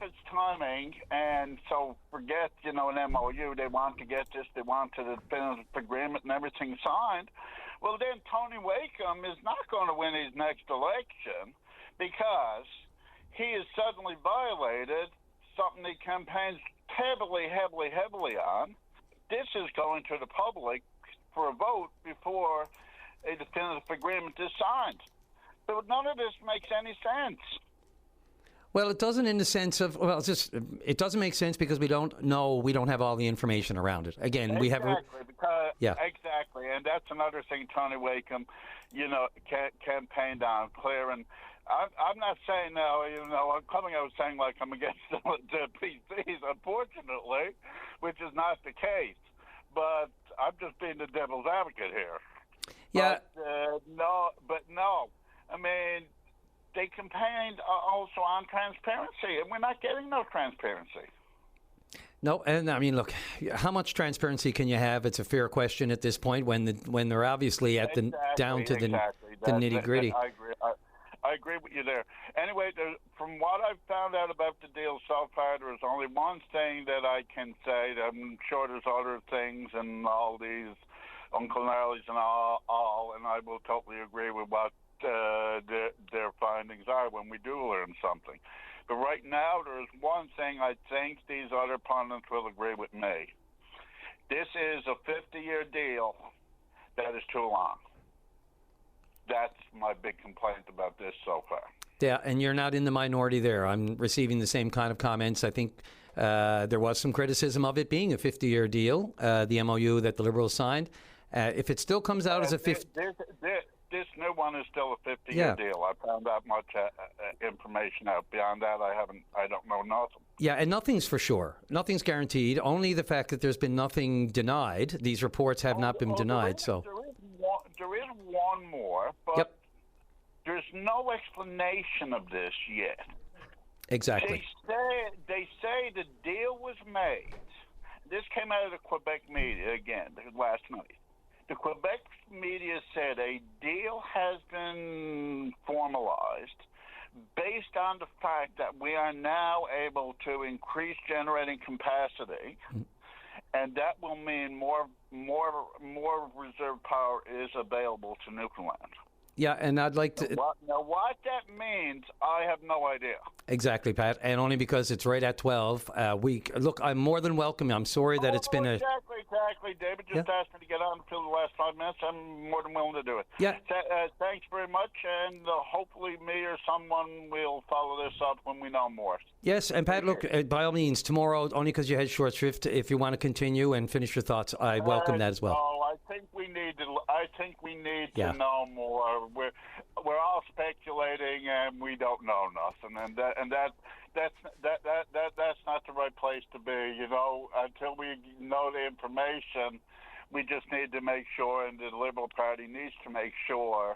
it's timing, and so forget, an MOU, they want to get this, they want to the definitive agreement and everything signed, well, then Tony Wakeham is not going to win his next election because he has suddenly violated something he campaigns heavily on. This is going to the public for a vote before a definitive agreement is signed. So none of this makes any sense. Well, it doesn't in the sense of, it doesn't make sense because we don't have all the information around it. Again, we have... Exactly, and that's another thing Tony Wakeham, campaigned on, clearing. I'm not saying now, I'm coming out saying like I'm against the PCs, unfortunately, which is not the case. But I'm just being the devil's advocate here. Yeah. But no. I mean, they campaigned also on transparency, and we're not getting no transparency. No, and I mean, look, how much transparency can you have? It's a fair question at this point when they're obviously at the down to the nitty gritty. I agree. I agree with you there. Anyway, from what I've found out about the deal so far, there's only one thing that I can say. I'm sure there's other things and all these Uncle Gnarlies and all, and I will totally agree with what their findings are when we do learn something. But right now, there's one thing I think these other pundits will agree with me. This is a 50-year deal that is too long. That's my big complaint about this so far. Yeah, and you're not in the minority there. I'm receiving the same kind of comments. I think there was some criticism of it being a 50-year deal, the MOU that the Liberals signed. If it still comes out as a 50... This new one is still a 50-year deal. I found that much information out. Beyond that, I don't know nothing. Yeah, and nothing's for sure. Nothing's guaranteed. Only the fact that there's been nothing denied. These reports have not been denied. There is one more, but there's no explanation of this yet. Exactly. They say the deal was made. This came out of the Quebec media again last night. The Quebec media said a deal has been formalized based on the fact that we are now able to increase generating capacity, and that will mean more reserve power is available to Newfoundland. Yeah, and I'd like to... Now, what that means, I have no idea. Exactly, Pat, and only because it's right at 12. Look, I'm more than welcome. I'm sorry that it's been a... Exactly. David just asked me to get on for the last 5 minutes. I'm more than willing to do it. Yeah. Thanks very much, and hopefully me or someone will follow this up when we know more. Yes, and Pat, look, by all means, tomorrow, only because you had short shrift, if you want to continue and finish your thoughts, I welcome that as well. I think we need to know more. We're all speculating, and we don't know nothing, and that's not the right place to be. You know, until we know the information, we just need to make sure, and the Liberal Party needs to make sure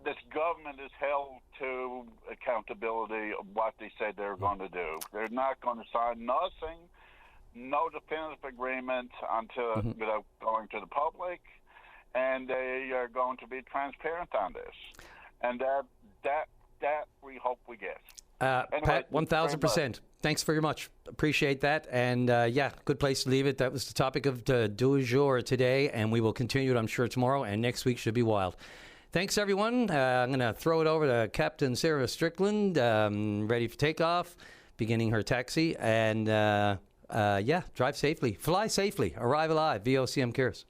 this government is held to accountability of what they said they're going to do. They're not going to sign nothing, no definitive agreement until without going to the public, and they are going to be transparent on this. And that we hope we get. Anyway, Pat, 1,000%. Thanks very much. Appreciate that. And good place to leave it. That was the topic of the du jour today, and we will continue it, I'm sure, tomorrow, and next week should be wild. Thanks, everyone. I'm going to throw it over to Captain Sarah Strickland, ready for takeoff, beginning her taxi. And, drive safely. Fly safely. Arrive alive. VOCM cares.